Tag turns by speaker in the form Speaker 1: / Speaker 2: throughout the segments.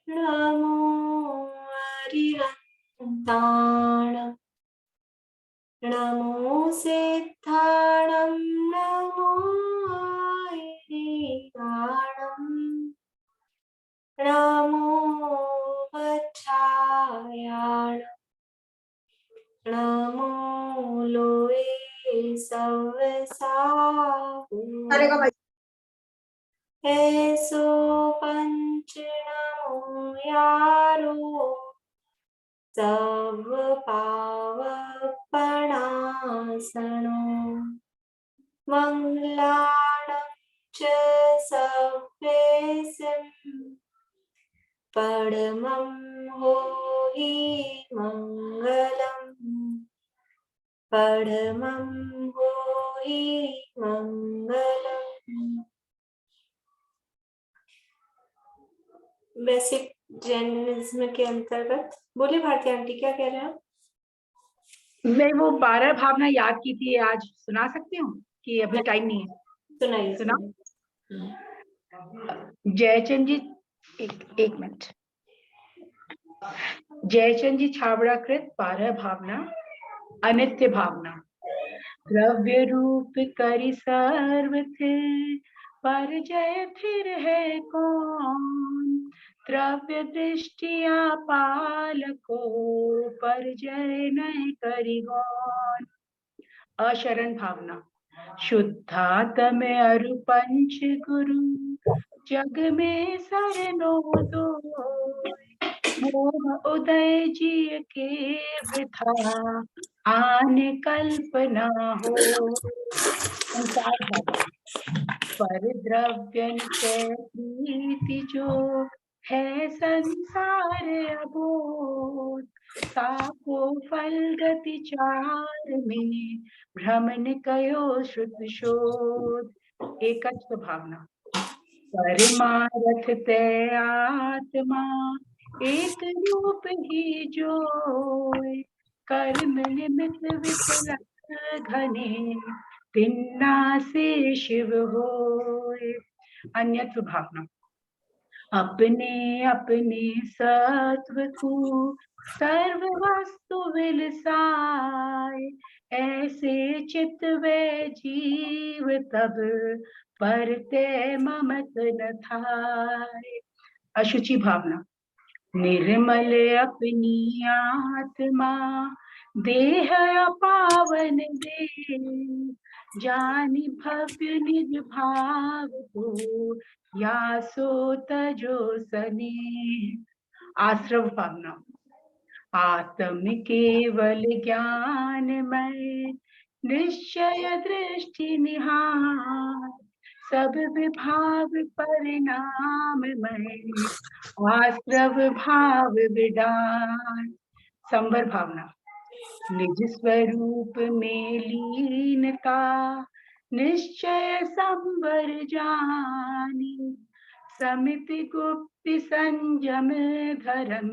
Speaker 1: नमो अरिहन्ताण नमो सिद्धाणं नमो अरिहन्ताणं नमो वच्छायाण नमो लोए सवसाहु ऐसो पंच नमो यारो सब पावपणासनो मंगलानं च सभ्येसं परमं हो हि मंगलम् परमं हो हि मंगलम्। बेसिक जैनिज्म के अंतर्गत बोले भारती आंटी क्या कह रहे हैं आप?
Speaker 2: मैं वो 12 भावना याद की थी, आज सुना सकती हूँ कि अभी टाइम नहीं है?
Speaker 1: सुनाइए।
Speaker 2: सुना। जयचंद जी, एक मिनट। जयचंद जी छाबड़ा कृत 12 भावना। अनित्य भावना। द्रव्य रूप करि सर्व थे, पर जय फिर है कौन। द्रव्य दृष्टिया पालको, पर जय नहीं करि गौन। अशरण भावना। शुद्धात्म अरु पंच गुरु, जग में सरनो दो। मोह उदय जी के वृथा, आने कल्पना हो। संसार भावना। पर द्रव्य निचय प्रीति जो, है संसार अबोध। साको फल गति चार में, भ्रमण कयो श्रुत शोध। एकत्व भावना। परमारथ ते आत्मा, एक रूप ही जोय। कर्म निमित्त विफल घने, तिन्ना से शिव होय। अन्यत्व भावना। अपने अपने सत्व को, सर्व वस्तु विलसाय। ऐसे चित वे जीव तब, परते ममत न थाय। अशुचि भावना। निर्मल अपनी आत्मा, देह अपावन दे। जानि भव्य निज भाव को, या सो तजो सने। आश्रव भावना। आत्म केवल ज्ञानमय, निश्चय दृष्टि निहार। सब विभाव परिणाममय, आश्रव भाव विडार। संवर भावना। निज स्वरूप में लीनता, निश्चय संवर जानी। समिति गुप्त संयम धर्म,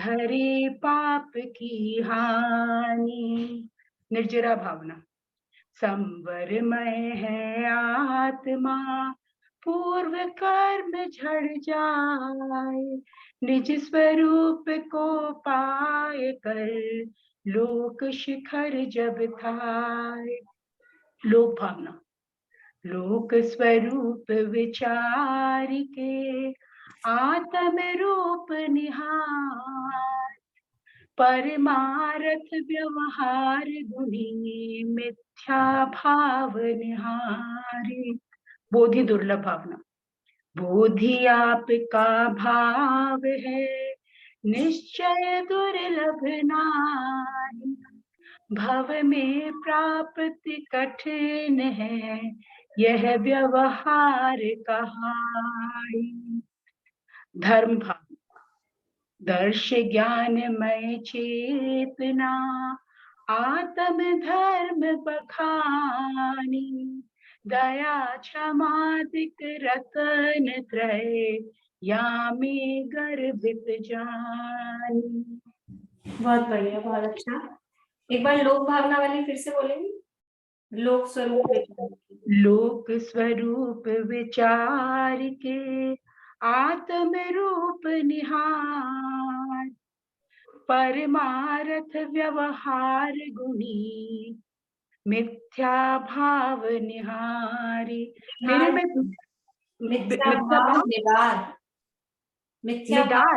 Speaker 2: धरे पाप की हानि। निर्जरा भावना। संवरमय है आत्मा, पूर्व कर्म झड़ जाए। निज स्वरूप को पाए कर, लोक शिखर जब थाए। लोक भावना। लोक स्वरूप विचार के, आत्म रूप निहार। परमारथ व्यवहार गुणी, मिथ्या भाव निहारे। बोधि दुर्लभ भावना। बोधि आपका भाव है, निश्चय दुर्लभ नाहि। भव में प्राप्ति कठिन है, यह व्यवहार कहाई। धर्म भाव। दर्श ज्ञानमय चेतना, आत्म धर्म बखानी। दया क्षमादिक रतन त्रय, यामी गर्भित जानी।
Speaker 1: बहुत बढ़िया, बहुत अच्छा। एक बार लोक भावना वाली फिर से बोलेंगे। लोक स्वरूप विचार।
Speaker 2: लोक स्वरूप विचार के, आत्म रूप निहार, परमार्थ व्यवहार गुणी, मिथ्या भाव निहारी। मेरे में
Speaker 1: मिथ्या
Speaker 2: मिथ्या
Speaker 1: भाव
Speaker 2: भाव
Speaker 1: निवार, मिथ्या भाव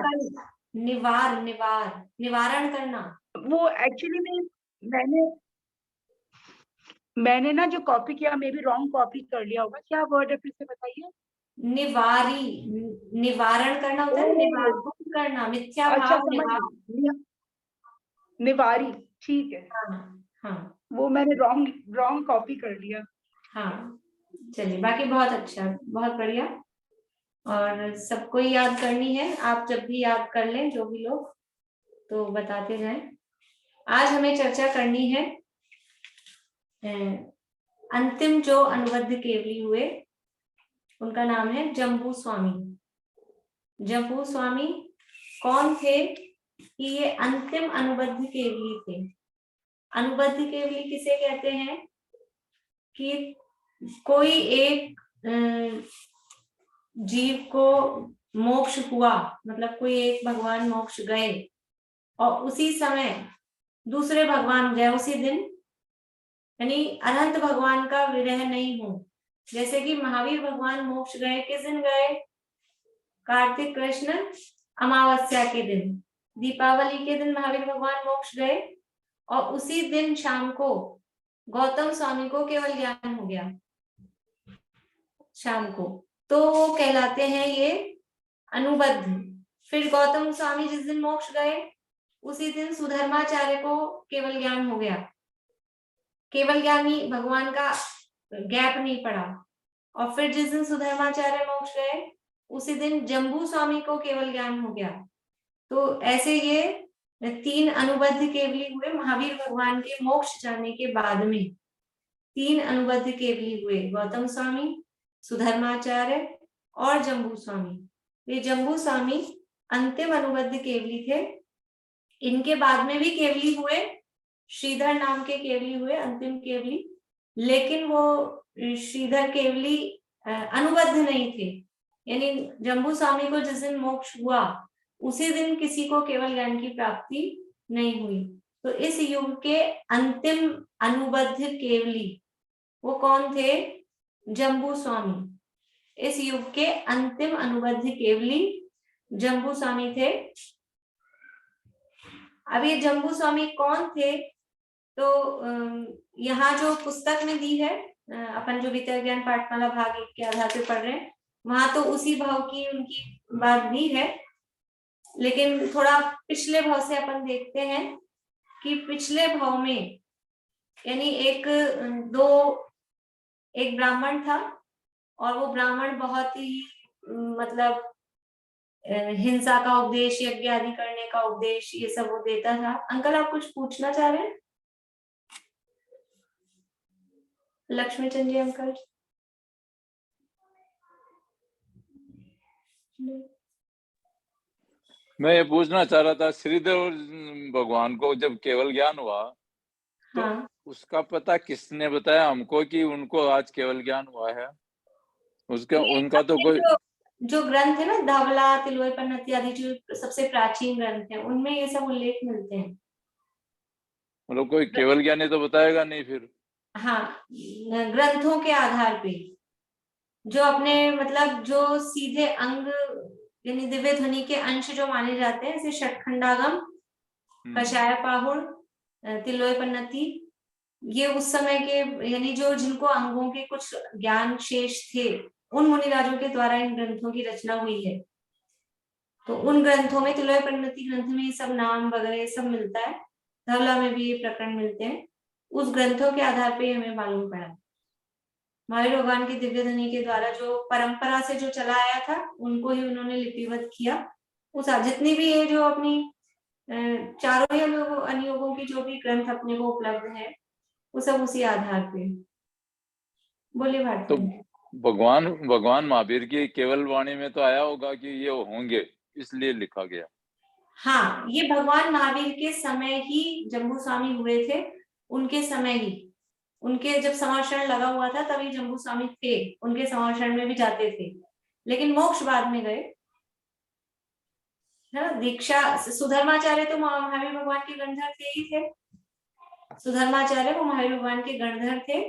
Speaker 2: निदार,
Speaker 1: का निवारण करना।
Speaker 2: वो एक्चुअली में मैंने ना जो कॉपी किया, मे भी रॉन्ग कॉपी कर लिया होगा। क्या वर्ड है, फिर से बताइए।
Speaker 1: निवारण करना होता है,
Speaker 2: ओ,
Speaker 1: निवारण करना, मिथ्या
Speaker 2: अच्छा
Speaker 1: भाव
Speaker 2: समझ
Speaker 1: निवार।
Speaker 2: गई, निवारी, ठीक है।
Speaker 1: हाँ हाँ
Speaker 2: वो मैंने रॉन्ग कॉपी कर लिया।
Speaker 1: हाँ, चलिए, बाकी बहुत अच्छा, बहुत बढ़िया। और सबको ही याद करनी है, आप जब भी याद कर लें जो भी लोग, तो बताते जाएं। आज हमें चर्चा करनी है अंतिम जो अनुबद्ध केवली हुए, उनका नाम है जम्बू स्वामी। जम्बू स्वामी कौन थे कि ये अंतिम अनुबद्ध केवली थे। अनुबद्ध केवली किसे कहते हैं कि कोई एक जीव को मोक्ष हुआ, मतलब कोई एक भगवान मोक्ष गए और उसी समय दूसरे भगवान गए उसी दिन, यानी अनंत भगवान का विरह नहीं हो। जैसे कि महावीर भगवान मोक्ष गए, किस दिन गए? कार्तिक कृष्ण अमावस्या के दिन, दीपावली के दिन महावीर भगवान मोक्ष गए और उसी दिन शाम को गौतम स्वामी को केवल ज्ञान हो गया शाम को, तो वो कहलाते हैं ये अनुबद्ध। फिर गौतम स्वामी जिस दिन मोक्ष गए उसी दिन सुधर्माचार्य को केवल ज्ञान हो गया। केवल ज्ञानी भगवान का गैप नहीं पड़ा। और फिर जिस दिन सुधर्माचार्य मोक्ष गए उसी दिन जम्बू स्वामी को केवल ज्ञान हो गया। तो ऐसे ये 3 अनुबद्ध केवली हुए महावीर भगवान के मोक्ष जाने के बाद में। 3 अनुबद्ध केवली हुए, गौतम स्वामी, सुधर्माचार्य और जम्बू स्वामी। ये जम्बू स्वामी अंतिम अनुबद्ध केवली थे। इनके बाद में भी केवली हुए, श्रीधर नाम के केवली हुए अंतिम केवली, लेकिन वो श्रीधर केवली अनुबद्ध नहीं थे। यानी जम्बू स्वामी को जिस दिन मोक्ष हुआ उसी दिन किसी को केवल ज्ञान की प्राप्ति नहीं हुई। तो इस युग के अंतिम अनुबद्ध केवली वो कौन थे? जम्बू स्वामी। इस युग के अंतिम अनुबद्ध केवली जम्बू स्वामी थे। अब ये जम्बू स्वामी कौन थे? तो यहाँ जो पुस्तक में दी है, अपन जो विद्या ज्ञान पाठमाला भाग 1 के आधार पे पढ़ रहे हैं, वहां तो उसी भाव की उनकी बात दी है, लेकिन थोड़ा पिछले भाव से अपन देखते हैं कि पिछले भाव में यानी एक ब्राह्मण था और वो ब्राह्मण बहुत ही मतलब हिंसा का उपदेश, यज्ञ आदि करने का उपदेश, ये सब वो देता था। अंकल, आप कुछ पूछना चाह रहे हैं? लक्ष्मी चंद जी अंकल।
Speaker 3: मैं ये पूछना चाह रहा था, श्रीधर भगवान को जब केवल ज्ञान हुआ तो
Speaker 1: हाँ,
Speaker 3: उसका पता किसने बताया हमको कि उनको आज केवल ज्ञान हुआ है? उनका तो कोई
Speaker 1: जो ग्रंथ है ना, धवला, तिलोय पन्नती आदि जो सबसे प्राचीन ग्रंथ है, उनमें ये सब उल्लेख मिलते हैं।
Speaker 3: मतलब कोई केवल ज्ञानी तो बताएगा नहीं फिर।
Speaker 1: हाँ, ग्रंथों के आधार पे जो अपने मतलब जो सीधे अंग यानी दिव्य ध्वनि के अंश जो माने जाते हैं, जैसे षटखंडागम, कषाय पाहुड़, तिलोय पन्नती, ये उस समय के यानी जो जिनको अंगों के कुछ ज्ञान शेष थे, उन मुनिराजों के द्वारा इन ग्रंथों की रचना हुई है। तो उन ग्रंथों में, तिलोय पन्नती ग्रंथ में ये सब नाम वगैरह सब मिलता है, धवला में भी ये प्रकरण मिलते हैं। उस ग्रंथों के आधार पे हमें मालूम पड़ा महावीर भगवान की दिव्य ध्वनि के द्वारा जो परंपरा से जो चला आया था, उनको ही उन्होंने लिपिबद्ध किया। उस जितनी भी ये जो अपनी चारों ही अनुयोगों की जो भी ग्रंथ अपने को उपलब्ध है, वो सब उसी आधार पे। बोलिए भारती।
Speaker 3: तो भगवान महावीर की केवल वाणी में तो आया होगा कि ये होंगे, इसलिए लिखा गया।
Speaker 1: हाँ, ये भगवान महावीर के समय ही जम्बू स्वामी हुए थे। उनके समय ही, उनके जब समाशरण लगा हुआ था तभी जम्बू स्वामी थे, उनके समाशरण में भी जाते थे। लेकिन मोक्ष बाद में गए, है ना। दीक्षा सुधर्माचार्य तो महावीर भगवान के गणधर थे ही थे, सुधर्माचार्य वो महावीर भगवान के गणधर थे।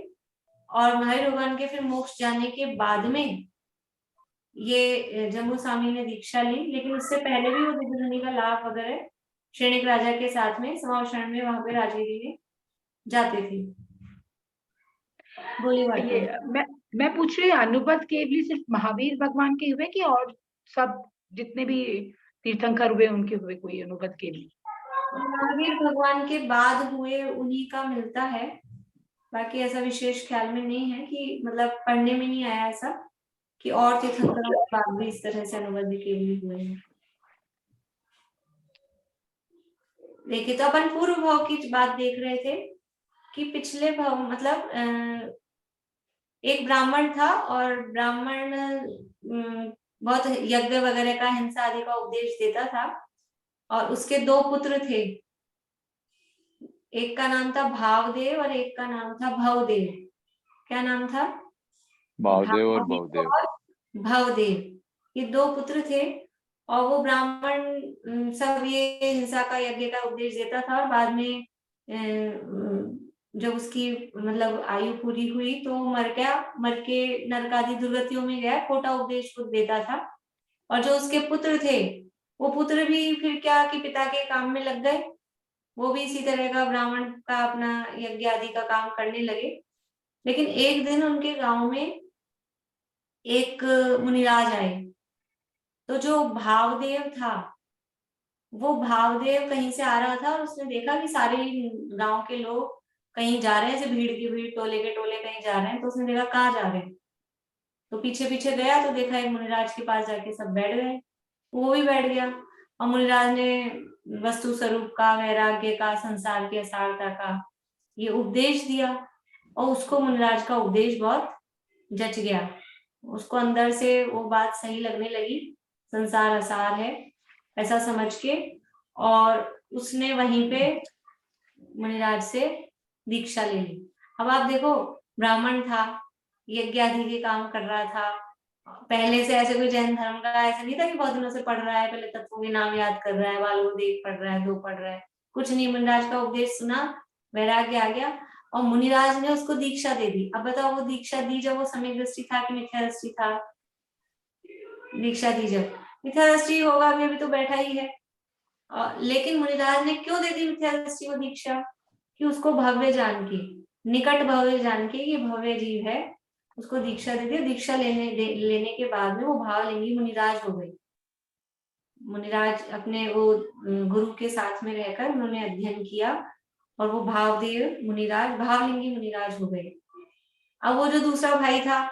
Speaker 1: और महावीर भगवान के फिर मोक्ष जाने के बाद में ये जम्बू स्वामी ने दीक्षा ली, लेकिन उससे पहले भी वो दिव्यध्वनि का लाभ वगैरह श्रेणिक राजा के साथ में समावशरण में वहां पे राजगिरी में जाते थे।
Speaker 2: ये मैं पूछ रही हूँ, अनुपद केवली सिर्फ महावीर भगवान के हुए कि और सब जितने भी तीर्थंकर हुए उनके हुए कोई अनुपद केवली?
Speaker 1: महावीर भगवान के बाद हुए उन्हीं का मिलता है, बाकी ऐसा विशेष ख्याल में नहीं है कि मतलब पढ़ने में नहीं आया ऐसा कि और तीर्थंकरों के बाद भी इस तरह से अनुबद्ध केवली हुए हैं। देखिए, तो अपन पूर्व भाव की बात देख रहे थे कि पिछले भाव मतलब एक ब्राह्मण था और ब्राह्मण बहुत यज्ञ वगैरह का, हिंसा आदि का उपदेश देता था और उसके 2 पुत्र थे, एक का नाम था भावदेव और एक का नाम था भवदेव। क्या नाम था?
Speaker 3: भावदेव और भवदेव।
Speaker 1: भवदेव, ये 2 पुत्र थे और वो ब्राह्मण सब ये हिंसा का, यज्ञ का उपदेश देता था और बाद में जब उसकी मतलब आयु पूरी हुई तो मर गया, मर के नरक आदि दुर्गतियों में गया, खोटा उपदेश खुद देता था। और जो उसके पुत्र थे वो पुत्र भी फिर क्या कि पिता के काम में लग गए, वो भी इसी तरह का ब्राह्मण का अपना यज्ञ आदि का काम करने लगे। लेकिन एक दिन उनके गांव में एक मुनिराज आए, तो जो भावदेव था वो भावदेव कहीं से आ रहा था और उसने देखा कि सारे गांव के लोग कहीं जा रहे हैं, जैसे भीड़ की भीड़, टोले के टोले कहीं जा रहे हैं, तो उसने देखा कहाँ जा रहे हैं, तो पीछे पीछे गया तो देखा एक मुनिराज के पास जाके सब बैठ गए, वो भी बैठ गया और मुनिराज ने वस्तु स्वरूप का, वैराग्य का, संसार की असारता का ये उपदेश दिया और उसको मुनिराज का उपदेश बहुत जच गया, उसको अंदर से वो बात सही लगने लगी, संसार असार है ऐसा समझ के, और उसने वहीं पे मुनिराज से दीक्षा ले ली। अब आप देखो, ब्राह्मण था, यज्ञ आदि के काम कर रहा था, पहले से ऐसे कोई जैन धर्म का ऐसा नहीं था कि बहुत दिनों से पढ़ रहा है, पहले तत्वों के नाम याद कर रहा है, वालों देख पढ़ रहा है, 2 पढ़ रहा है, कुछ नहीं, मुनिराज का उपदेश सुना, वैराग्य आ गया और मुनिराज ने उसको दीक्षा दे दी। अब बताओ, वो दीक्षा दी जब वो सम्यक दृष्टि था कि मिथ्या दृष्टि था? दीक्षा दी जब मिथ्या दृष्टि होगा, अभी तो बैठा ही है, लेकिन मुनिराज ने क्यों दे दी मिथ्या दृष्टि को दीक्षा? कि उसको भव्य जान के, निकट भव्य जान के ये भव्य जीव है, उसको दीक्षा दे दी। दीक्षा लेने के बाद में वो भावलिंगी मुनिराज हो गए। मुनिराज अपने वो गुरु के साथ में रहकर उन्होंने अध्ययन किया और वो भावदेव मुनिराज, भावलिंगी मुनिराज हो गए। अब वो जो दूसरा भाई था,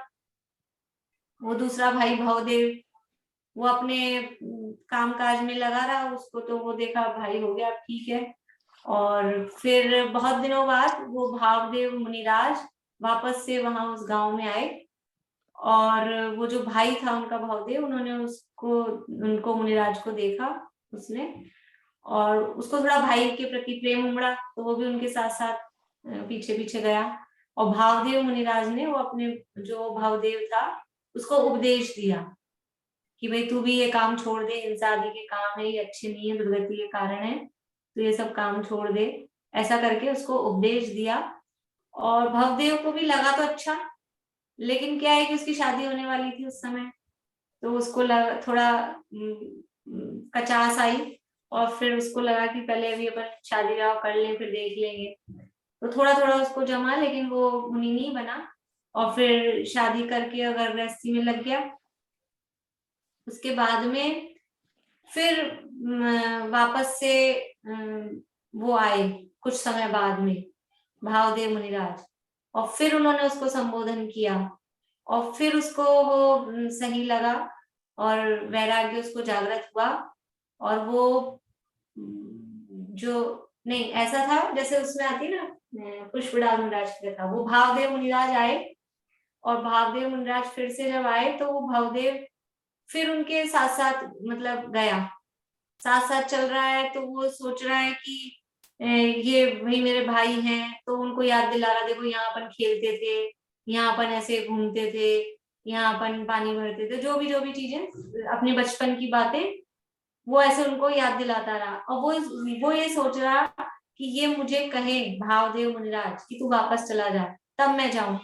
Speaker 1: वो दूसरा भाई भवदेव, वो अपने कामकाज में लगा रहा, उसको तो वो देखा भाई हो गया, ठीक है। और फिर बहुत दिनों बाद वो भावदेव मुनिराज वापस से वहां उस गांव में आए और वो जो भाई था उनका भवदेव, उन्होंने उनको मुनिराज को देखा उसने, और उसको थोड़ा भाई के प्रति प्रेम उमड़ा तो वो भी उनके साथ साथ पीछे पीछे गया। और भावदेव मुनिराज ने वो अपने जो भावदेव था उसको उपदेश दिया कि भाई तू भी ये काम छोड़ दे, हिंसा आदि के काम है, ये अच्छे नहीं है, दुर्गति के कारण है, तो ये सब काम छोड़ दे, ऐसा करके उसको उपदेश दिया। और भवदेव को भी लगा तो अच्छा, लेकिन क्या है कि उसकी शादी होने वाली थी उस समय, तो उसको थोड़ा कचास आई और फिर उसको लगा कि पहले अभी अपन शादी ब्याह कर लें फिर देख लेंगे, तो थोड़ा थोड़ा उसको जमा, लेकिन वो मुनि नहीं बना और फिर शादी करके अगर गृहस्थी में लग गया। उसके बाद में फिर वापस से वो आए कुछ समय बाद में भावदेव मुनिराज, और फिर उन्होंने उसको संबोधन किया और फिर उसको वो सही लगा और वैराग्य उसको जागृत हुआ। और वो जो नहीं ऐसा था जैसे उसमें आती ना पुष्पडाल मुनिराज की कथा, वो भावदेव मुनिराज आए और भावदेव मुनिराज फिर से जब आए तो वो भावदेव फिर उनके साथ साथ मतलब गया, साथ साथ चल रहा है, तो वो सोच रहा है कि ये वही मेरे भाई हैं, तो उनको याद दिला रहा, देखो यहाँ अपन खेलते थे, यहाँ अपन ऐसे घूमते थे, यहाँ अपन पानी भरते थे, जो भी चीजें अपने बचपन की बातें, वो ऐसे उनको याद दिलाता रहा। और वो ये सोच रहा कि ये मुझे कहे भावदेव मुनिराज कि तू वापस चला जा, तब मैं जाऊं।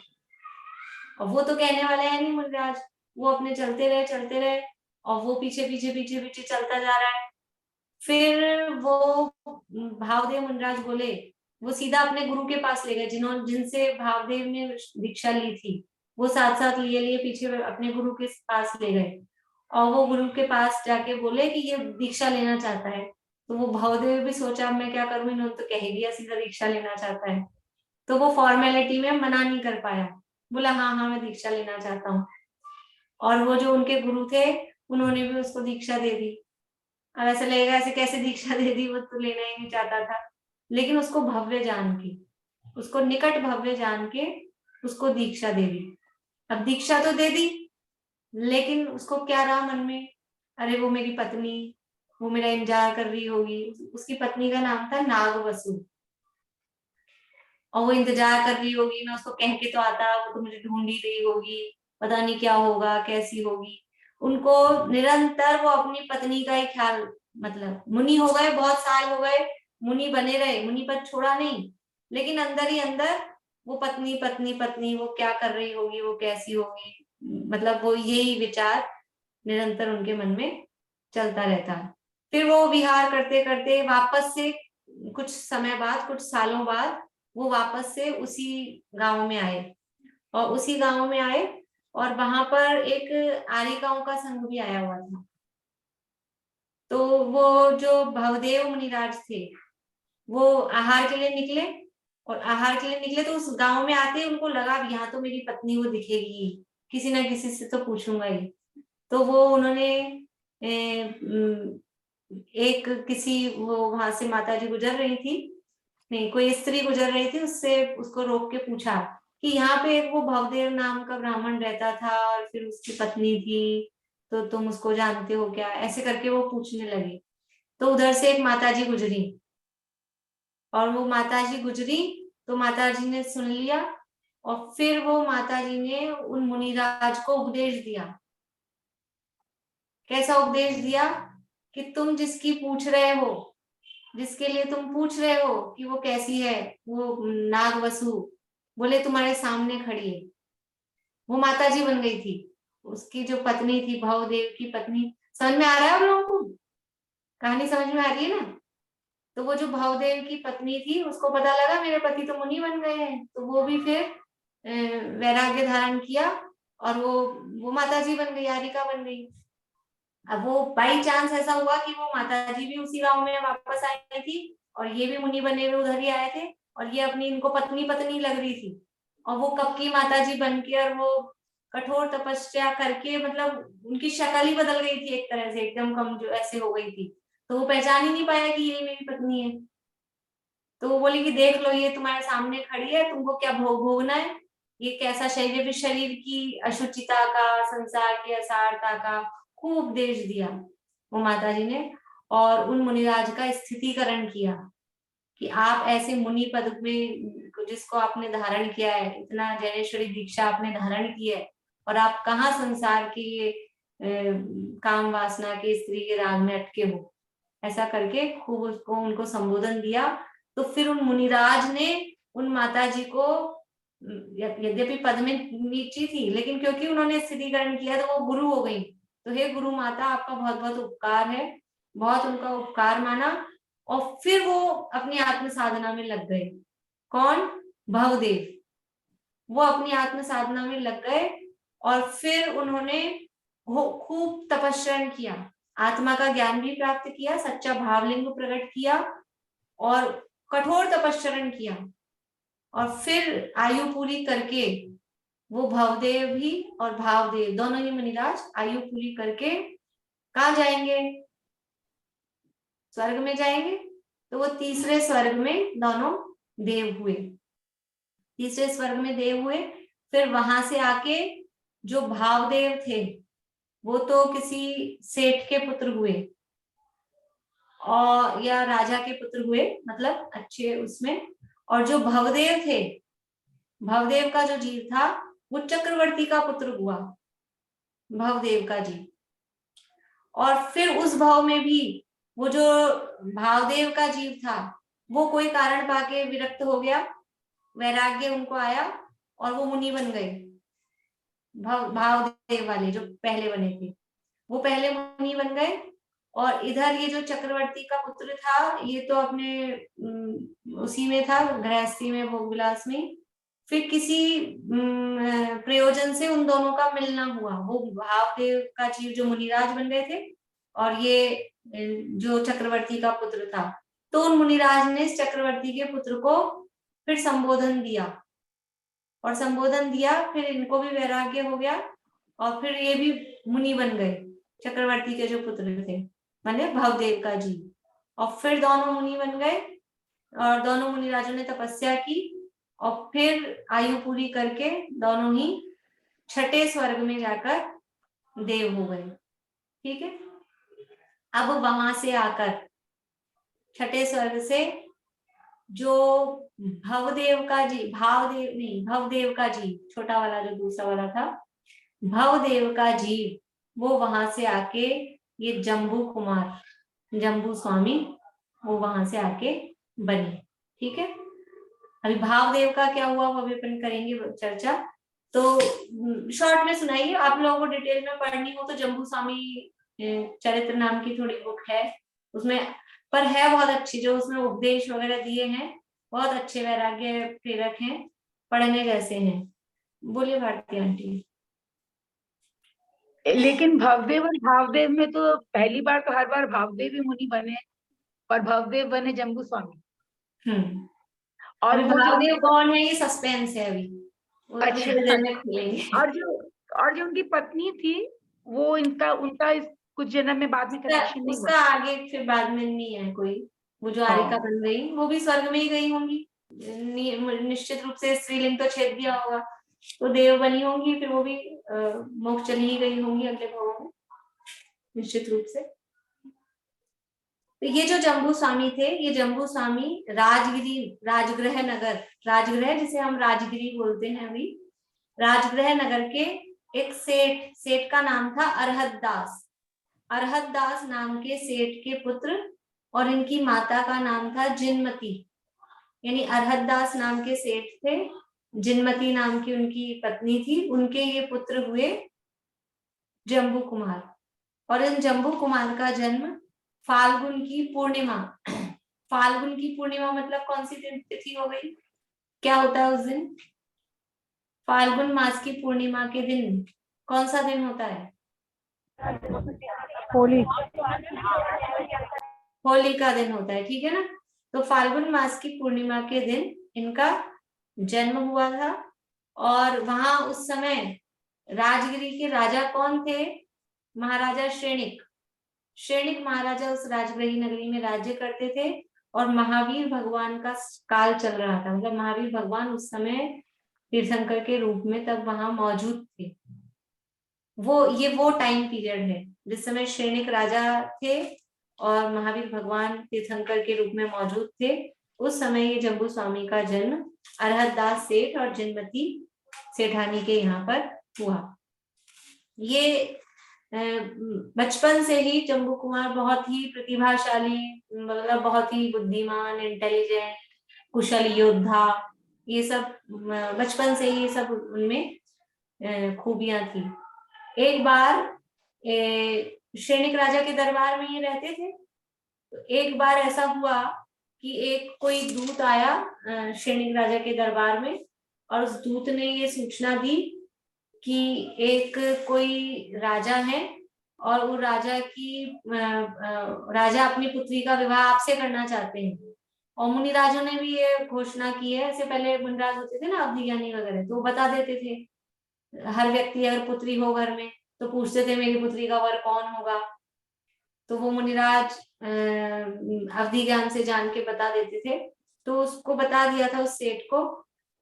Speaker 1: और वो तो कहने वाला है नहीं मुनिराज, वो अपने चलते रहे और वो पीछे पीछे पीछे पीछे चलता जा रहा है। फिर वो भावदेव मुनिराज बोले, वो सीधा अपने गुरु के पास ले गए, जिनसे भावदेव ने दीक्षा ली थी। वो साथ साथ लिए पीछे अपने गुरु के पास ले गए और वो गुरु के पास जाके बोले कि ये दीक्षा लेना चाहता है। तो वो भावदेव भी सोचा मैं क्या करूं, इन्होंने तो कह ही दिया सीधा दीक्षा लेना चाहता है। तो वो फॉर्मेलिटी में मना नहीं कर पाया, बोला हाँ हाँ मैं दीक्षा लेना चाहता हूँ। और वो जो उनके गुरु थे उन्होंने भी उसको दीक्षा दे दी। अब ऐसा लगेगा ऐसे कैसे दीक्षा दे दी, वो तो लेना ही नहीं चाहता था। लेकिन उसको भव्य जान के, उसको निकट भव्य जान के उसको दीक्षा दे दी। अब दीक्षा तो दे दी, लेकिन उसको क्या रहा मन में, अरे वो मेरी पत्नी, वो मेरा इंतजार कर रही होगी। उसकी पत्नी का नाम था नागवसु, और वो इंतजार कर रही होगी, मैं उसको कह के तो आता, वो तो मुझे ढूंढ ही रही होगी, पता नहीं क्या होगा, कैसी होगी। उनको निरंतर वो अपनी पत्नी का ही ख्याल, मतलब मुनि हो गए, बहुत साल हो गए, मुनि बने रहे, मुनि पद छोड़ा नहीं, लेकिन अंदर ही अंदर वो पत्नी पत्नी पत्नी, वो क्या कर रही होगी, वो कैसी होगी, मतलब वो यही विचार निरंतर उनके मन में चलता रहता। फिर वो विहार करते करते वापस से कुछ समय बाद, कुछ सालों बाद वो वापस से उसी गांव में आए, और उसी गांव में आए और वहां पर एक आर्यिकाओं का संघ भी आया हुआ था। तो वो जो भवदेव मुनिराज थे वो आहार के लिए निकले, और आहार के लिए निकले तो उस गांव में आते ही उनको लगा यहाँ तो मेरी पत्नी वो दिखेगी, किसी ना किसी से तो पूछूंगा ही। तो वो उन्होंने एक किसी, वो वहां से माता जी गुजर रही थी, नहीं कोई स्त्री गुजर रही थी, उससे उसको रोक के पूछा कि यहाँ पे एक वो भवदेव नाम का ब्राह्मण रहता था और फिर उसकी पत्नी थी, तो तुम उसको जानते हो क्या, ऐसे करके वो पूछने लगे। तो उधर से एक माता जी गुजरी, और वो माता जी गुजरी तो माता जी ने सुन लिया, और फिर वो माता जी ने उन मुनिराज को उपदेश दिया। कैसा उपदेश दिया कि तुम जिसकी पूछ रहे हो, जिसके लिए तुम पूछ रहे हो कि वो कैसी है, वो नागवसु, बोले तुम्हारे सामने खड़ी है। वो माता जी बन गई थी, उसकी जो पत्नी थी, भवदेव की पत्नी। समझ में आ रहा है आप लोगों को, कहानी समझ में आ रही है ना? तो वो जो भवदेव की पत्नी थी उसको पता लगा मेरे पति तो मुनि बन गए हैं, तो वो भी फिर वैराग्य धारण किया और वो माता जी बन गई, यारिका बन गई। अब वो बाई चांस ऐसा हुआ कि वो माता जी भी उसी गांव में वापस आई थी और ये भी मुनि बने हुए उधर ही आए थे, और ये अपनी इनको पत्नी पत्नी लग रही थी। और वो कब की माता जी बन के और वो कठोर तपस्या करके, मतलब उनकी शक्ल ही बदल गई थी एक तरह से, एकदम कम जो ऐसे हो गई थी, तो वो पहचान ही नहीं पाया कि ये मेरी पत्नी है। तो वो बोली कि देख लो ये तुम्हारे सामने खड़ी है, तुमको क्या भोगना है, ये कैसा शरीर, फिर शरीर की अशुचिता का, संसार की असारता का खूब उपदेश दिया वो माता जी ने, और उन मुनिराज का स्थितिकरण किया कि आप ऐसे मुनि पद में, जिसको आपने धारण किया है, इतना जैनेश्वरी दीक्षा आपने धारण की है, और आप कहाँ संसार की ये काम वासना के, स्त्री के राग में अटके हो, ऐसा करके खूब उसको उनको संबोधन दिया। तो फिर उन मुनिराज ने उन माता जी को, यद्यपि पद में नीची थी, लेकिन क्योंकि उन्होंने स्थितिकरण किया तो वो गुरु हो गई। तो हे गुरु माता, आपका बहुत बहुत उपकार है, बहुत उनका उपकार माना। और फिर वो अपनी आत्म साधना में लग गए। कौन? भवदेव। वो अपनी आत्म साधना में लग गए और फिर उन्होंने खूब तपस्या किया, आत्मा का ज्ञान भी प्राप्त किया, सच्चा भावलिंग प्रकट किया और कठोर तपस्या किया। और फिर आयु पूरी करके वो भवदेव भी और भावदेव दोनों ही मुनिराज आयु पूरी करके कहाँ जाएंगे? स्वर्ग में जाएंगे। तो वो तीसरे स्वर्ग में दोनों देव हुए, तीसरे स्वर्ग में देव हुए। फिर वहां से आके जो भावदेव थे वो तो किसी सेठ के पुत्र हुए और या राजा के पुत्र हुए, मतलब अच्छे उसमें। और जो भवदेव थे, भवदेव का जो जीव था वो चक्रवर्ती का पुत्र हुआ। भवदेव का जीव। और फिर उस भाव में भी वो जो भावदेव का जीव था वो कोई कारण पाके विरक्त हो गया, वैराग्य उनको आया और वो मुनि बन गए। भावदेव वाले जो पहले बने थे वो पहले मुनि बन गए। और इधर ये जो चक्रवर्ती का पुत्र था ये तो अपने उसी में था, गृहस्थी में, भोग विलास में। फिर किसी प्रयोजन से उन दोनों का मिलना हुआ। वो भावदेव का जीव जो मुनिराज बन गए थे और ये जो चक्रवर्ती का पुत्र था, तो उन मुनिराज ने इस चक्रवर्ती के पुत्र को फिर संबोधन दिया, और संबोधन दिया फिर इनको भी वैराग्य हो गया और फिर ये भी मुनि बन गए, चक्रवर्ती के जो पुत्र थे माने भवदेव का जीव। और फिर दोनों मुनि बन गए और दोनों मुनिराजों ने तपस्या की और फिर आयु पूरी करके दोनों ही छठे स्वर्ग में जाकर देव हो गए। ठीक है, अब वहां से आकर छठे स्वर्ग से जो भवदेव का जीव, भावदेव नहीं, भवदेव का जीव, छोटा वाला जो दूसरा वाला था, भवदेव का जीव, वो वहां से आके ये जम्बू कुमार, जम्बू स्वामी, वो वहां से आके बने। ठीक है, अभी भावदेव का क्या हुआ वो अभी अपन करेंगे चर्चा। तो शॉर्ट में सुनाइए, आप लोगों को डिटेल में पढ़नी हो तो जम्बू स्वामी चरित्र नाम की थोड़ी बुक है, उसमें पर है बहुत अच्छी, जो उसमें उपदेश वगैरह दिए हैं बहुत अच्छे, वैराग्य प्रेरक हैं, पढ़ने जैसे हैं। बोलिए भारती आंटी।
Speaker 2: लेकिन भवदेव और भावदेव में तो पहली बार तो हर बार भावदेव ही मुनि बने और भवदेव बने जम्बू स्वामी। और
Speaker 1: अभी
Speaker 2: वो जो
Speaker 1: भावदेव कौन है ये सस्पेंस है, अभी वो अभी
Speaker 2: अच्छा,
Speaker 1: थोड़ी देर में खुलेंगे।
Speaker 2: और जो उनकी पत्नी थी वो इनका उनका कुछ जन्म में बाद में कनेक्शन नहीं हुआ।
Speaker 1: उसका आगे फिर बाद में नहीं है कोई, वो जो आरिका
Speaker 2: हाँ,
Speaker 1: बन गई वो भी स्वर्ग में ही गई होंगी, निश्चित रूप से स्त्रीलिंग तो छेद दिया होगा, तो देव बनी होंगी, फिर वो भी मोक्ष चली ही गई होंगी अगले भाव में निश्चित रूप से। तो ये जो जम्बू स्वामी थे, ये जम्बू स्वामी राजगिरी, राजगृह नगर, राजगृह जिसे हम राजगिरी बोलते हैं अभी, राजगृह नगर के एक सेठ का नाम था अरहत दास। अरहत दास नाम के सेठ के पुत्र, और इनकी माता का नाम था जिनमती, यानी अरहत दास नाम के सेठ थे, जिनमती नाम की उनकी पत्नी थी, उनके ये पुत्र हुए जम्बू कुमार। और इन जम्बू कुमार का जन्म फाल्गुन की पूर्णिमा, फाल्गुन की पूर्णिमा मतलब कौन सी तिथि हो गई, क्या होता है उस दिन, फाल्गुन मास की पूर्णिमा के दिन कौन सा दिन होता है,
Speaker 2: होली।
Speaker 1: होली का दिन होता है। ठीक है ना, तो फाल्गुन मास की पूर्णिमा के दिन इनका जन्म हुआ था। और वहां उस समय राजगिरी के राजा कौन थे, महाराजा श्रेणिक। श्रेणिक महाराजा उस राजगृही नगरी में राज्य करते थे और महावीर भगवान का काल चल रहा था, मतलब महावीर भगवान उस समय तीर्थंकर के रूप में तब वहां मौजूद थे। वो टाइम पीरियड है जिस समय श्रेणिक राजा थे और महावीर भगवान तीर्थंकर के रूप में मौजूद थे। उस समय ये जम्बू स्वामी का जन्म अरहत दास सेठ और जिनमती सेठानी के यहाँ पर हुआ। ये बचपन से ही जम्बू कुमार बहुत ही प्रतिभाशाली, मतलब बहुत ही बुद्धिमान, इंटेलिजेंट, कुशल योद्धा, ये सब बचपन से ही ये सब उनमें खूबियां थी। एक बार श्रेणिक राजा के दरबार में ये रहते थे, तो एक बार ऐसा हुआ कि एक कोई दूत आया श्रेणिक राजा के दरबार में, और उस दूत ने ये सूचना दी कि एक कोई राजा है और वो राजा अपनी पुत्री का विवाह आपसे करना चाहते हैं। और मुनिराजों ने भी ये घोषणा की है, ऐसे पहले मुनिराज होते थे ना अवधि ज्ञानी वगैरह, तो वो बता देते थे, हर व्यक्ति अगर पुत्री हो घर में तो पूछते थे मेरी पुत्री का वर कौन होगा, तो वो मुनिराज अवधि ज्ञान से जान के बता देते थे। तो उसको बता दिया था उस सेठ को,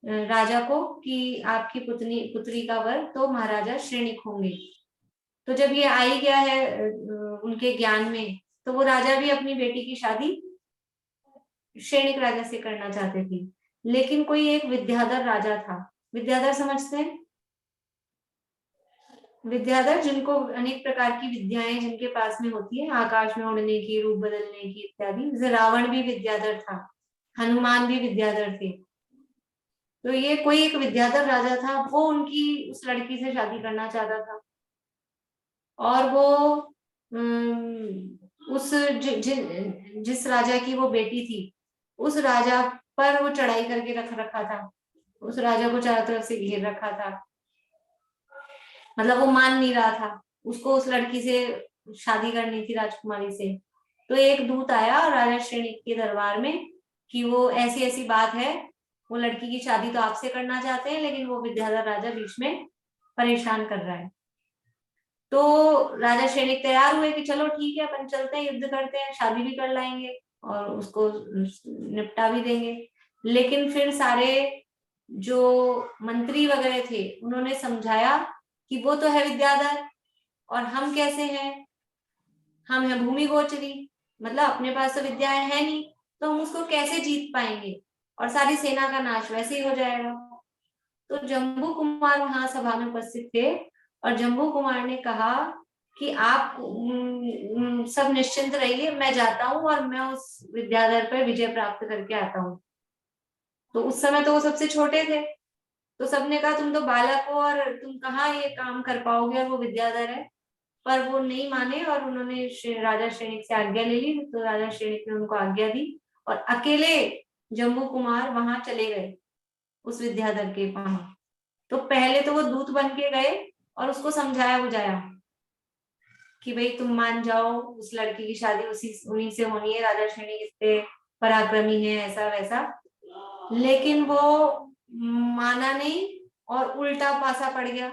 Speaker 1: राजा को, कि आपकी पुत्री का वर तो महाराजा श्रेणिक होंगे। तो जब ये आई गया है उनके ज्ञान में, तो वो राजा भी अपनी बेटी की शादी श्रेणिक राजा से करना चाहते थे। लेकिन कोई एक विद्याधर राजा था, विद्याधर समझते हैं, विद्याधर जिनको अनेक प्रकार की विद्याएं जिनके पास में होती है, आकाश में उड़ने की, रूप बदलने की इत्यादि। जैसे रावण भी विद्याधर था, हनुमान भी विद्याधर थे। तो ये कोई एक विद्याधर राजा था, वो उनकी उस लड़की से शादी करना चाहता था। और वो उस जिस राजा की वो बेटी थी, उस राजा पर वो चढ़ाई करके रख रखा था, उस राजा को चारों तरफ से घेर रखा था। मतलब वो मान नहीं रहा था, उसको उस लड़की से शादी करनी थी, राजकुमारी से। तो एक दूत आया राजा श्रेणिक के दरबार में कि वो ऐसी ऐसी बात है, वो लड़की की शादी तो आपसे करना चाहते हैं, लेकिन वो विद्याधर राजा बीच में परेशान कर रहा है। तो राजा श्रेणिक तैयार हुए कि चलो ठीक है, अपन चलते हैं, युद्ध करते हैं, शादी भी कर लाएंगे और उसको निपटा भी देंगे। लेकिन फिर सारे जो मंत्री वगैरह थे उन्होंने समझाया कि वो तो है विद्याधर और हम कैसे हैं, हम है भूमि गोचरी, मतलब अपने पास तो विद्याएं है नहीं, तो हम उसको कैसे जीत पाएंगे, और सारी सेना का नाश वैसे ही हो जाएगा। तो जम्बू कुमार वहां सभा में उपस्थित थे और जम्बू कुमार ने कहा कि आप सब निश्चिंत रहिए, मैं जाता हूँ और मैं उस विद्याधर पर विजय प्राप्त करके आता हूँ। तो उस समय तो वो सबसे छोटे थे, तो सबने कहा तुम तो बालक हो और तुम कहाँ ये काम कर पाओगे, और वो विद्याधर है। पर वो नहीं माने और उन्होंने राजा श्रेणिक से आज्ञा ले ली। तो राजा श्रेणिक ने उनको आज्ञा दी और अकेले जम्बू कुमार वहां चले गए उस विद्याधर के वहां। तो पहले तो वो दूत बन के गए और उसको समझाया बुझाया कि भाई तुम मान जाओ, उस लड़की की शादी उन्हीं से होनी है, राजा श्रेणिक इतने पराक्रमी है, ऐसा वैसा। लेकिन वो माना नहीं और उल्टा पासा पड़ गया,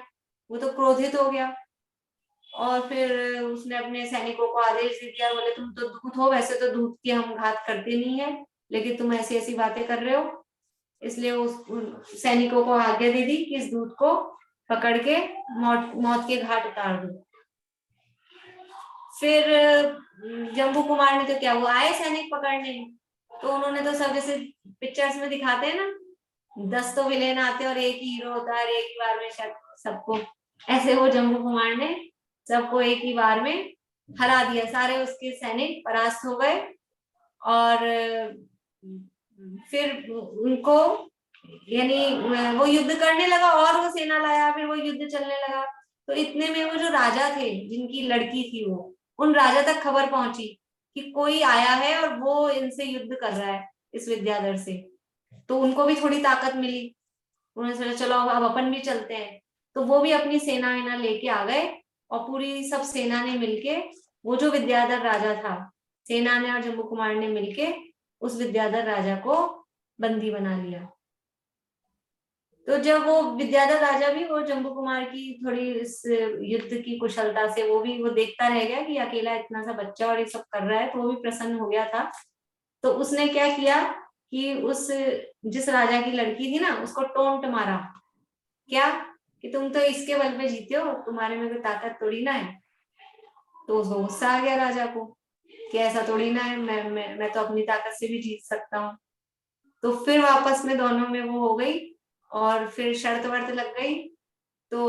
Speaker 1: वो तो क्रोधित हो गया और फिर उसने अपने सैनिकों को आदेश दे दिया, बोले तुम तो दूत हो, वैसे तो दूत की हम घात करते नहीं है, लेकिन तुम ऐसी ऐसी बातें कर रहे हो। इसलिए उस सैनिकों को आज्ञा दे दी कि इस दूत को पकड़ के मौत के घाट उतार दो। फिर जम्बू कुमार ने तो क्या, वो आए सैनिक पकड़ने, तो उन्होंने तो सब जैसे पिक्चर्स में दिखाते हैं ना, 10 तो विलेन आते और एक ही हीरो होता है, एक ही बार में सबको, ऐसे वो जम्बू कुमार ने सबको एक ही बार में हरा दिया, सारे उसके सैनिक परास्त हो गए। और फिर उनको यानी वो युद्ध करने लगा और वो सेना लाया, फिर वो युद्ध चलने लगा। तो इतने में वो जो राजा थे जिनकी लड़की थी, वो उन राजा तक खबर पहुंची कि कोई आया है और वो इनसे युद्ध कर रहा है, इस विद्याधर से। तो उनको भी थोड़ी ताकत मिली, उन्होंने सोचा चलो अब अपन भी चलते हैं। तो वो भी अपनी सेना वेना लेके आ गए और पूरी सब सेना ने मिलके, वो जो विद्याधर राजा था, सेना ने और जम्बू कुमार ने मिलके उस विद्याधर राजा को बंदी बना लिया। तो जब वो विद्याधर राजा भी वो जम्बू कुमार की थोड़ी इस युद्ध की कुशलता से वो देखता रह गया कि अकेला इतना सा बच्चा और ये सब कर रहा है, तो वो भी प्रसन्न हो गया था। तो उसने क्या किया कि उस जिस राजा की लड़की थी ना, उसको टोंट मारा, क्या कि तुम तो इसके बल पे जीते हो, तुम्हारे में कोई ताकत थोड़ी ना है। तो उसको गुस्सा आ गया राजा को कि ऐसा थोड़ी ना है, मैं तो अपनी ताकत से भी जीत सकता हूँ। तो फिर वापस में दोनों में वो हो गई और फिर शर्त वर्त लग गई। तो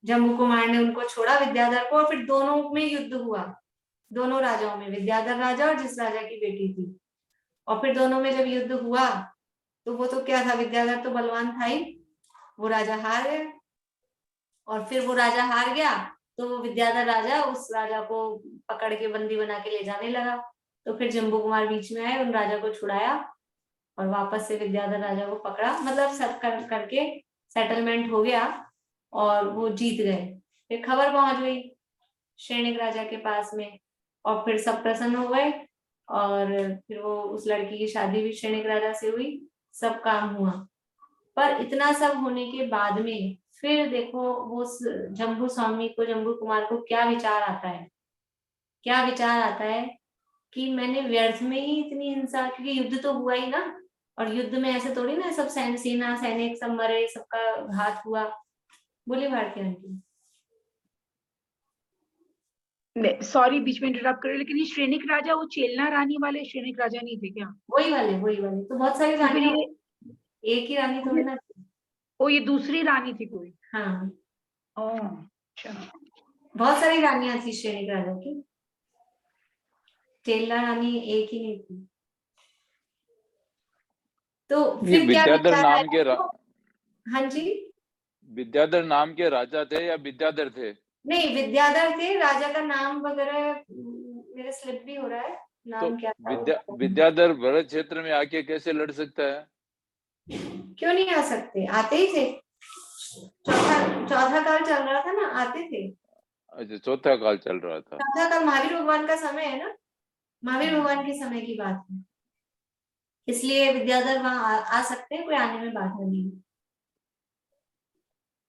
Speaker 1: जम्बू कुमार ने उनको छोड़ा विद्याधर को, और फिर दोनों में युद्ध हुआ, दोनों राजाओं में, विद्याधर राजा और जिस राजा की बेटी थी। और फिर दोनों में जब युद्ध हुआ तो वो तो क्या था, विद्याधर तो बलवान था ही, वो राजा हार गया। और फिर वो राजा हार गया तो वो विद्याधर राजा उस राजा को पकड़ के बंदी बना के ले जाने लगा। तो फिर जम्बू कुमार बीच में आए, उन राजा को छुड़ाया और वापस से विद्याधर राजा को पकड़ा, मतलब सब करके सेटलमेंट हो गया और वो जीत गए। फिर खबर पहुंच गई श्रेणिक राजा के पास में और फिर सब प्रसन्न हो गए और फिर वो उस लड़की की शादी भी श्रेणिक राजा से हुई, सब काम हुआ। पर इतना सब होने के बाद में फिर देखो वो जम्बू स्वामी को, जम्बू कुमार को क्या विचार आता है, क्या विचार आता है कि मैंने व्यर्थ में ही इतनी हिंसा, क्योंकि युद्ध तो हुआ ही ना, और युद्ध में ऐसे थोड़ी ना सब सेना सैनिक सब मरे, सबका घात हुआ। बोली भारती आंटी।
Speaker 2: सॉरी बीच में इंटरप्ट कर रही, लेकिन ये श्रेणिक राजा वो चेलना रानी वाले श्रेणिक राजा नहीं थे क्या?
Speaker 1: वही वाले तो बहुत सारी
Speaker 2: तो फिर
Speaker 1: रानियां,
Speaker 2: ये
Speaker 1: एक ही रानी थोड़ी ना थी।
Speaker 2: वो ये दूसरी रानी थी कोई?
Speaker 1: हाँ
Speaker 2: अच्छा।
Speaker 1: बहुत सारी रानियां थी श्रेणी राजा की, टेल्ला रानी एक ही नहीं थी। तो
Speaker 3: ये
Speaker 1: फिर क्या
Speaker 3: विद्याधर
Speaker 1: विचार
Speaker 3: नाम के
Speaker 1: आया? हाँ जी,
Speaker 3: विद्याधर नाम के राजा थे या विद्याधर थे?
Speaker 1: नहीं विद्याधर थे, राजा का नाम वगैरह मेरे स्लिप भी हो रहा है,
Speaker 3: तो
Speaker 1: नाम क्या था
Speaker 3: विद्याधर भरत क्षेत्र में आके कैसे लड़ सकता है?
Speaker 1: क्यों नहीं आ सकते, आते ही थे, चौथा काल चल रहा था ना, आते थे।
Speaker 3: अच्छा, चौथा काल चल रहा था।
Speaker 1: चौथा काल महावीर भगवान का समय है ना, महावीर भगवान के समय की बात है, इसलिए विद्याधर वहां आ सकते हैं, कोई आने में बाधा नहीं है।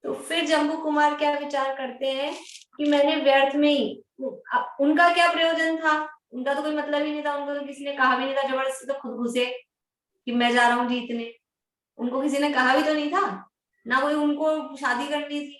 Speaker 1: तो फिर जम्बू कुमार क्या विचार करते हैं कि मैंने व्यर्थ में ही, उनका क्या प्रयोजन था, उनका तो कोई मतलब ही नहीं था, उनको तो किसी ने कहा भी नहीं था, जबरदस्ती तो खुद घुसे कि मैं जा रहा हूँ जीतने, उनको किसी ने कहा भी तो नहीं था, ना कोई उनको शादी करनी थी,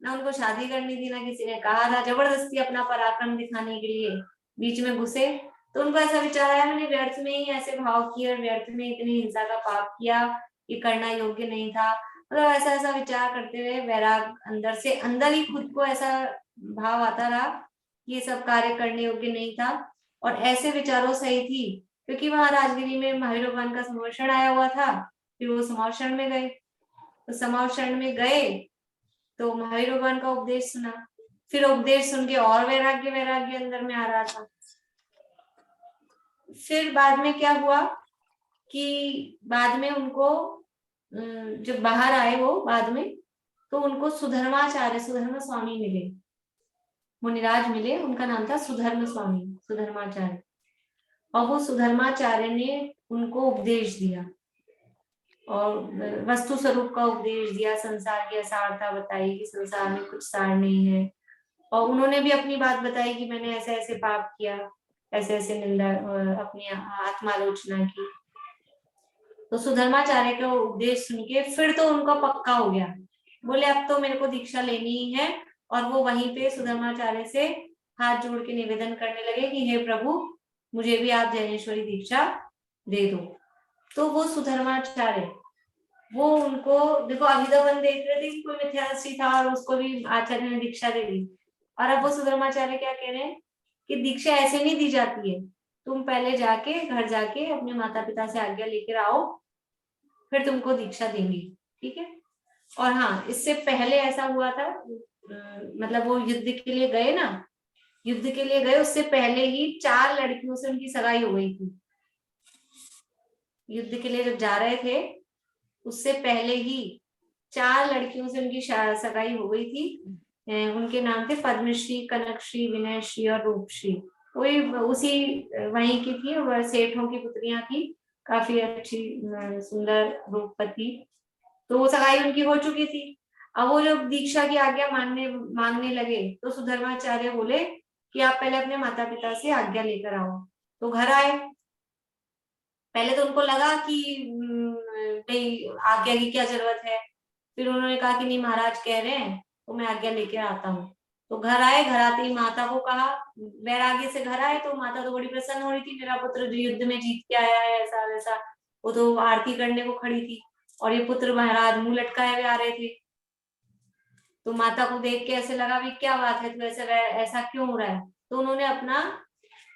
Speaker 1: ना उनको शादी करनी थी, ना किसी ने कहा था, जबरदस्ती अपना पराक्रम दिखाने के लिए बीच में घुसे। तो उनको ऐसा विचार आया मैंने व्यर्थ में ही ऐसे भाव किए और व्यर्थ में इतनी हिंसा का पाप किया, ये करना योग्य नहीं था, मतलब ऐसा ऐसा विचार करते हुए वैराग अंदर से अंदर ही खुद को ऐसा भाव आता रहा कि ये सब कार्य करने योग्य नहीं था। और ऐसे विचारों सही थी क्योंकि वहां राजगिरी में महावीर भगवान का समर्षण आया हुआ था, फिर वो समर्षण में गए, तो समर्षण में गए तो महावीर भगवान का उपदेश सुना, फिर उपदेश सुन के और वैराग्य वैराग्य अंदर में आ रहा था। फिर बाद में क्या हुआ कि बाद में उनको जब बाहर आए वो बाद में, तो उनको सुधर्माचार्य सुधर्म स्वामी मिले, मुनिराज मिले, उनका नाम था सुधर्म स्वामी, सुधर्माचार्य। और वो सुधर्माचार्य ने उनको उपदेश दिया और वस्तु स्वरूप का उपदेश दिया, संसार की असारता बताई कि संसार में कुछ सार नहीं है, और उन्होंने भी अपनी बात बताई कि मैंने ऐसे ऐसे पाप किया, ऐसे ऐसे निंदा अपनी आत्मालोचना की। तो सुधर्माचार्य का उपदेश सुन के फिर तो उनका पक्का हो गया, बोले अब तो मेरे को दीक्षा लेनी ही है, और वो वहीं पे सुधर्माचार्य से हाथ जोड़ के निवेदन करने लगे कि हे प्रभु मुझे भी आप जैनेश्वरी दीक्षा दे दो। तो वो सुधर्माचार्य वो उनको, देखो अभिधवन देख रहे थे कि कोई मिथ्यादृष्टि था और उसको भी आचार्य ने दीक्षा दे दी, और अब वो सुधर्माचार्य क्या कह रहे हैं कि दीक्षा ऐसे नहीं दी जाती है, तुम पहले जाके घर जाके अपने माता पिता से आज्ञा लेकर आओ, फिर तुमको दीक्षा देंगी, ठीक है। और हाँ, इससे पहले ऐसा हुआ था, मतलब वो युद्ध के लिए गए ना, युद्ध के लिए गए उससे पहले ही 4 लड़कियों से उनकी सगाई हो गई थी, युद्ध के लिए जब जा रहे थे उससे पहले ही 4 लड़कियों से उनकी सगाई हो गई थी। उनके नाम थे पद्मश्री, कनकश्री, विनयश्री और रूपश्री, वही उसी वहीं की थी, वह सेठों की पुत्रियां थी, काफी अच्छी सुंदर रूपवती। तो वो सगाई उनकी हो चुकी थी। अब वो जब दीक्षा की आज्ञा मांगने लगे तो सुधर्माचार्य बोले कि आप पहले अपने माता पिता से आज्ञा लेकर आओ। तो घर आए, पहले तो उनको लगा कि नहीं आज्ञा की क्या जरूरत है, फिर उन्होंने कहा कि नहीं महाराज कह रहे हैं तो मैं आज्ञा लेकर आता हूँ। तो घर आए, घर आते ही माता को कहा, वैराग्य से घर आए तो माता तो बड़ी प्रसन्न हो रही थी, मेरा पुत्र जो युद्ध में जीत के आया है ऐसा वैसा, वो तो आरती करने को खड़ी थी, और ये पुत्र महाराज मुंह लटकाए हुए आ रहे थे। तो माता को देख के ऐसे लगा भी क्या बात है, तो ऐसा क्यों हो रहा है। तो उन्होंने अपना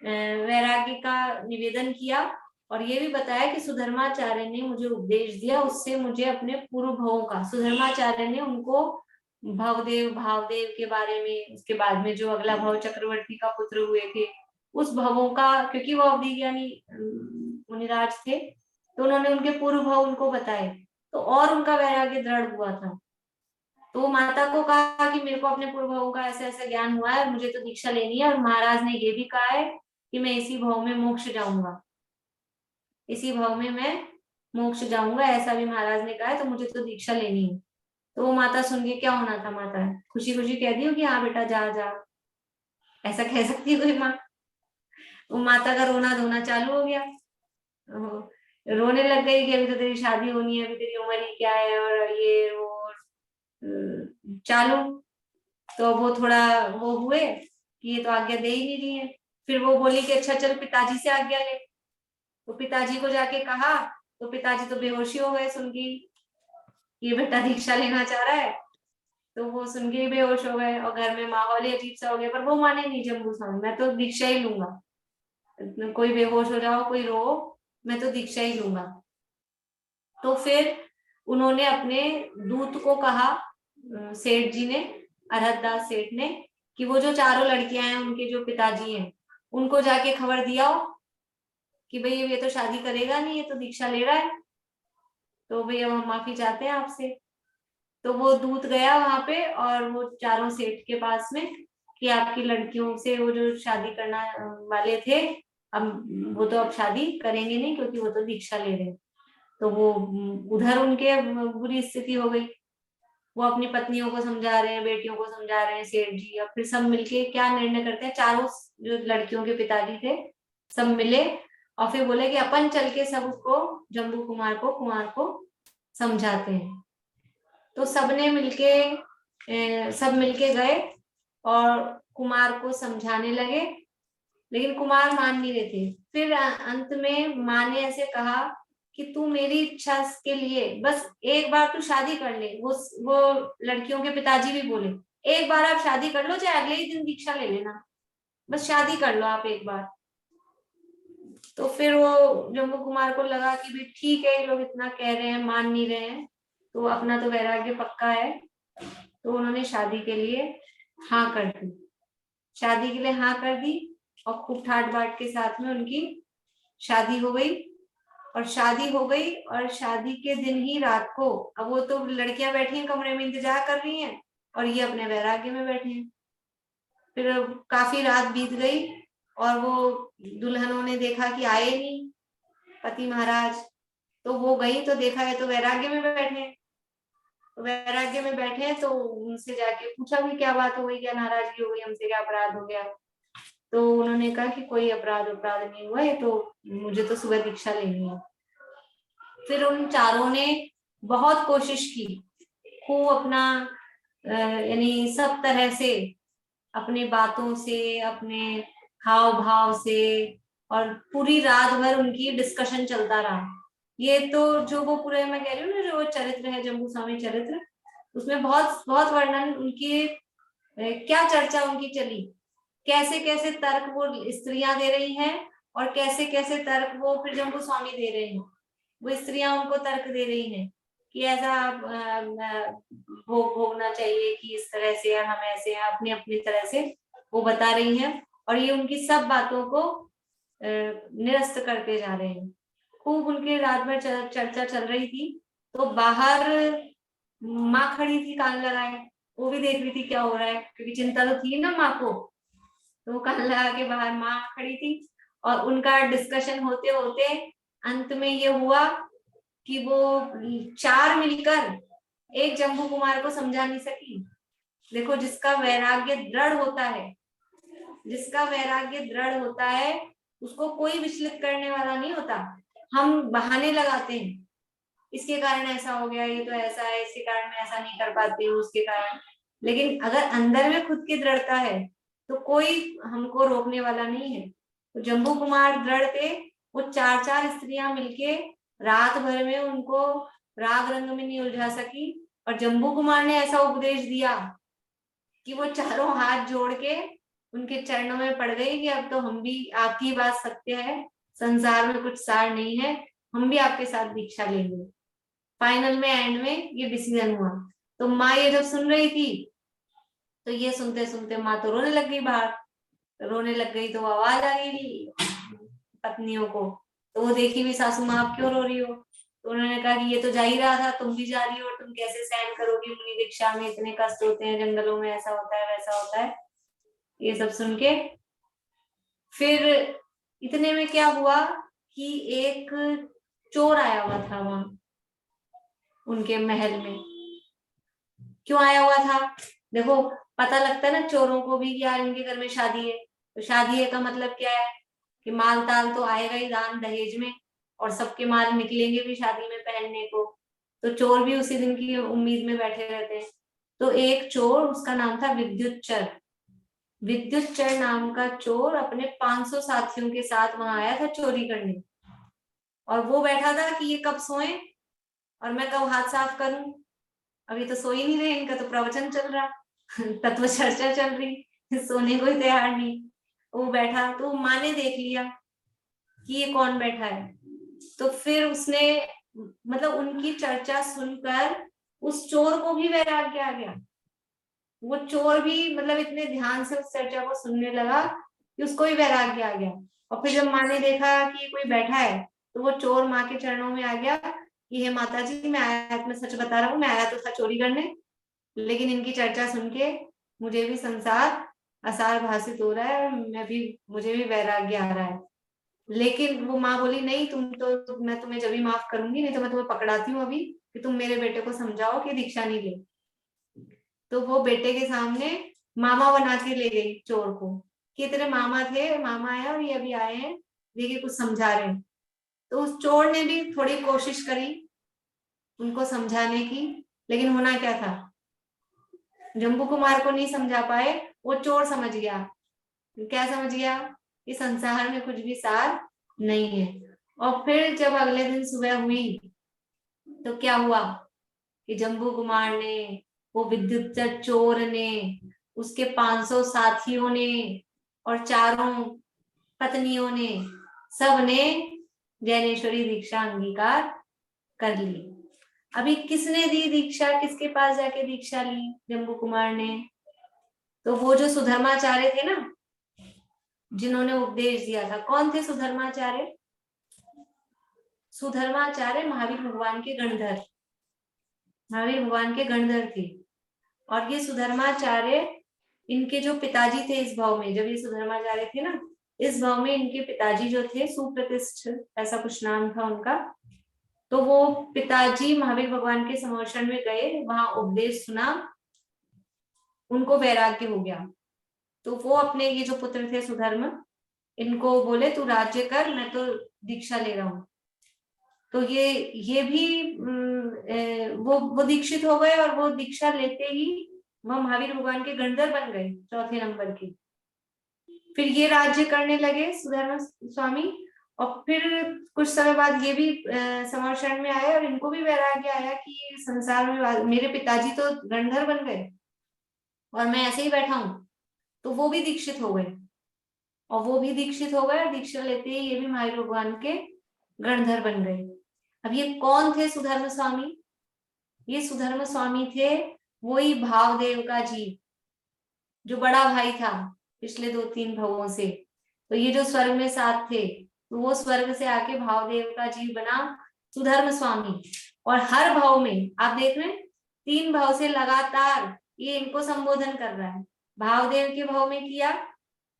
Speaker 1: वैराग्य का निवेदन किया और ये भी बताया कि सुधर्माचार्य ने मुझे उपदेश दिया, उससे मुझे अपने पूर्व भवों का, सुधर्माचार्य ने उनको भवदेव भावदेव के बारे में, उसके बाद में जो अगला भव चक्रवर्ती का पुत्र हुए थे उस भवों का, क्योंकि वो अवधि ज्ञानी मुनिराज थे, तो उन्होंने उनके पूर्व भव उनको बताए, तो और उनका वैराग्य दृढ़ हुआ था। तो माता को कहा कि मेरे को अपने पूर्व भवों का ऐसा ऐसा ज्ञान हुआ है, मुझे तो दीक्षा लेनी है, और महाराज ने ये भी कहा है कि मैं इसी भव में मोक्ष जाऊंगा, इसी भव में मैं मोक्ष जाऊंगा, ऐसा भी महाराज ने कहा है, तो मुझे तो दीक्षा लेनी है। तो वो माता सुन के क्या होना था, माता खुशी खुशी कह दी हो कि हाँ बेटा जा जा, ऐसा कह सकती है कोई माँ? वो माता का रोना धोना चालू हो गया, रोने लग गई कि अभी तो तेरी शादी होनी है, अभी तेरी उम्र ही क्या है, और ये वो चालू। तो वो थोड़ा वो हुए कि ये तो आज्ञा दे ही नहीं रही है। फिर वो बोली कि अच्छा चल पिताजी से आज्ञा ले। तो पिताजी को जाके कहा, तो पिताजी तो बेहोशी हो गए सुन के ये बेटा दीक्षा लेना चाह रहा है। तो वो सुन के ही बेहोश हो गए और घर में माहौल ही अजीब सा हो गया। पर वो माने नहीं जम्बू स्वामी, मैं तो दीक्षा ही लूंगा, कोई बेहोश हो जाओ, कोई रो, मैं तो दीक्षा ही लूंगा। तो फिर उन्होंने अपने दूत को कहा, सेठ जी ने, अरहतदास सेठ ने, कि वो जो चारों लड़कियां हैं उनके जो पिताजी हैं उनको जाके खबर दिया हो कि भाई ये तो शादी करेगा नहीं, ये तो दीक्षा ले रहा है, तो भैया हम माफी चाहते हैं आपसे। तो वो दूत गया वहां पे और वो चारों सेठ के पास में कि आपकी लड़कियों से वो जो शादी करना वाले थे, अब वो तो अब शादी करेंगे नहीं क्योंकि वो तो दीक्षा ले रहे हैं। तो वो उधर उनके बुरी स्थिति हो गई। वो अपनी पत्नियों को समझा रहे हैं, बेटियों को समझा रहे हैं सेठ जी, और फिर सब मिलके क्या निर्णय करते हैं, चारों जो लड़कियों के पिताजी थे सब मिले और फिर बोले कि अपन चल के सब उसको, जम्बू कुमार को समझाते हैं। तो सबने मिलके सब मिलके गए और कुमार को समझाने लगे, लेकिन कुमार मान नहीं रहे थे। फिर अंत में माँ ने ऐसे कहा कि तू मेरी इच्छा के लिए बस एक बार तू शादी कर ले। वो लड़कियों के पिताजी भी बोले, एक बार आप शादी कर लो, चाहे अगले ही दिन दीक्षा ले लेना, बस शादी कर लो आप एक बार। तो फिर वो जम्बू कुमार को लगा कि भी ठीक है, ये लोग इतना कह रहे हैं, मान नहीं रहे हैं, तो अपना तो वैराग्य पक्का है। तो उन्होंने शादी के लिए हाँ कर दी, शादी के लिए हाँ कर दी और खूब ठाट बाट के साथ में उनकी शादी हो गई। और शादी हो गई और शादी के दिन ही रात को, अब वो तो लड़कियां बैठी हैं कमरे में इंतजार कर रही हैं और ये अपने वैराग्य में बैठे हैं। फिर काफी रात बीत गई और वो दुल्हनों ने देखा कि आए नहीं पति महाराज, तो वो गई तो देखा है तो वैराग्य में बैठे हैं। तो वैराग्य में बैठे हैं तो उनसे जाके पूछा भी क्या बात हो गई, क्या नाराजगी हो गई हमसे, क्या अपराध हो गया। तो उन्होंने कहा कि कोई अपराध नहीं हुआ है, तो मुझे तो सुबह दीक्षा लेनी है। फिर उन चारों ने बहुत कोशिश की, खूब अपना यानी सब तरह से अपनी बातों से, अपने हाव भाव से, और पूरी रात भर उनकी डिस्कशन चलता रहा। ये तो जो वो पूरे मैं कह रही हूँ ना, जो वो चरित्र है जम्बू स्वामी चरित्र, उसमें बहुत बहुत वर्णन उनकी, क्या चर्चा उनकी चली, कैसे कैसे तर्क वो स्त्रियां दे रही हैं और कैसे कैसे तर्क वो फिर जम्बू स्वामी दे रहे हैं। वो स्त्रियां उनको तर्क दे रही हैं कि ऐसा भोग भोगना चाहिए, कि इस तरह से, या हम ऐसे हैं, अपनी अपनी तरह से वो बता रही हैं और ये उनकी सब बातों को निरस्त करते जा रहे हैं। खूब उनके रात भर चर्चा चल रही थी। तो बाहर माँ खड़ी थी कान लगाए, वो भी देख रही थी क्या हो रहा है, क्योंकि चिंता तो थी ना माँ को। तो कान लगा के बाहर माँ खड़ी थी और उनका डिस्कशन होते होते अंत में ये हुआ कि वो चार मिलकर एक जम्बू कुमार को समझा नहीं सकी। देखो, जिसका वैराग्य दृढ़ होता है, जिसका वैराग्य दृढ़ होता है, उसको कोई विचलित करने वाला नहीं होता। हम बहाने लगाते हैं, इसके कारण ऐसा हो गया, ये तो ऐसा है, इसके कारण मैं ऐसा नहीं कर पाती हूँ, उसके कारण। लेकिन अगर अंदर में खुद की दृढ़ता है तो कोई हमको रोकने वाला नहीं है। तो जम्बू कुमार दृढ़ थे, वो चार चार स्त्रियां मिलके रात भर में उनको राग रंग में नहीं उलझा सकी। और जम्बू कुमार ने ऐसा उपदेश दिया कि वो चारों हाथ जोड़ के उनके चरणों में पड़ गई कि अब तो हम भी, आपकी बात सत्य है, संसार में कुछ सार नहीं है, हम भी आपके साथ दीक्षा लेंगे। फाइनल में, एंड में ये डिसीजन हुआ। तो माँ ये जब सुन रही थी तो ये सुनते सुनते माँ तो रोने लग गई, बाहर रोने लग गई। तो आवाज आ गई पत्नियों को, तो वो देखी भी, सासू माँ आप क्यों रो रही हो? तो उन्होंने कहा कि ये तो जा ही रहा था, तुम भी जा रही हो, तुम कैसे सहन करोगी, मुनि दीक्षा में इतने कष्ट होते हैं, जंगलों में ऐसा होता है वैसा होता है। ये सब सुन के फिर इतने में क्या हुआ कि एक चोर आया हुआ था वहां उनके महल में। क्यों आया हुआ था? देखो, पता लगता है ना चोरों को भी कि यार इनके घर में शादी है। तो शादी है का मतलब क्या है कि माल ताल तो आएगा ही दान दहेज में, और सबके माल निकलेंगे भी शादी में पहनने को। तो चोर भी उसी दिन की उम्मीद में बैठे रहते हैं। तो एक चोर, उसका नाम था विद्युच्चर। विद्युच्चर नाम का चोर अपने 500 साथियों के साथ वहां आया था चोरी करने। और वो बैठा था कि ये कब सोए और मैं कब हाथ साफ करूं। अभी तो सो ही नहीं रहे, इनका तो प्रवचन चल रहा, तत्व चर्चा चल रही, सोने को ही तैयार नहीं। वो बैठा तो माँ ने देख लिया कि ये कौन बैठा है, तो फिर उसने मतलब उनकी चर्चा सुनकर उस चोर को भी वैराग्य आ गया। वो चोर भी मतलब इतने ध्यान से उस चर्चा को सुनने लगा कि उसको भी वैराग्य आ गया। और फिर जब माँ ने देखा कि कोई बैठा है, तो वो चोर माँ के चरणों में आ गया कि हे माता जी, मैं सच बता रहा हूँ, मैं आया तो था चोरी करने, लेकिन इनकी चर्चा सुन के मुझे भी संसार असार भाषित हो रहा है, मुझे भी वैराग्य आ रहा है। लेकिन वो माँ बोली, नहीं मैं तुम्हें जब भी माफ करूंगी, नहीं तो मैं तुम्हें पकड़ाती हूँ अभी, कि तुम मेरे बेटे को समझाओ कि दीक्षा नहीं ले। तो वो बेटे के सामने मामा बना के ले गई चोर को, कि तेरे मामा थे, मामा आया और ये अभी आए हैं, देखिए कुछ समझा रहे हैं। तो उस चोर ने भी थोड़ी कोशिश करी उनको समझाने की, लेकिन होना क्या था, जम्बू कुमार को नहीं समझा पाए, वो चोर समझ गया। क्या समझ गया? कि संसार में कुछ भी सार नहीं है। और फिर जब अगले दिन सुबह हुई तो क्या हुआ कि जम्बू कुमार ने, वो विद्युत चोर ने, उसके 500 साथियों ने और चारों पत्नियों ने, सब ने ज्ञानेश्वरी दीक्षा अंगीकार कर ली। अभी किसने दी दीक्षा, किसके पास जाके दीक्षा ली जम्बू कुमार ने? तो वो जो सुधर्माचार्य थे ना, जिन्होंने उपदेश दिया था। कौन थे सुधर्माचार्य? सुधर्माचार्य महावीर भगवान के गणधर, महावीर भगवान के गणधर थे। और ये सुधर्माचार्य, इनके जो पिताजी थे इस भाव में, जब ये सुधर्माचार्य थे ना, इस भाव में इनके पिताजी जो थे सुप्रतिष्ठ, ऐसा कुछ नाम था उनका। तो वो पिताजी महावीर भगवान के समर्षण में गए, वहां उपदेश सुना, उनको वैराग्य हो गया। तो वो अपने ये जो पुत्र थे सुधर्म, इनको बोले तू राज्य कर, मैं तो दीक्षा ले रहा हूँ। तो ये भी वो दीक्षित हो गए, और वो दीक्षा लेते ही वह महावीर भगवान के गणधर बन गए, चौथे नंबर के। फिर ये राज्य करने लगे सुधर्म स्वामी, और फिर कुछ समय बाद ये भी समर्षण में आए, और इनको भी वैराग्य आया कि संसार में मेरे पिताजी तो गणधर बन गए और मैं ऐसे ही बैठा हूं। तो वो भी दीक्षित हो गए, और वो भी दीक्षित हो गए, और दीक्षा लेते ही ये भी महावीर भगवान के गणधर बन गए। अब ये कौन थे सुधर्म स्वामी? ये सुधर्म स्वामी थे वही भावदेव का जीव, जो बड़ा भाई था पिछले 2-3 भवों से। तो ये जो स्वर्ग में साथ थे, तो वो स्वर्ग से आके भावदेव का जीव बना सुधर्म स्वामी। और हर भाव में आप देख रहे हैं, 3 भाव से लगातार ये इनको संबोधन कर रहा है। भावदेव के भाव में किया,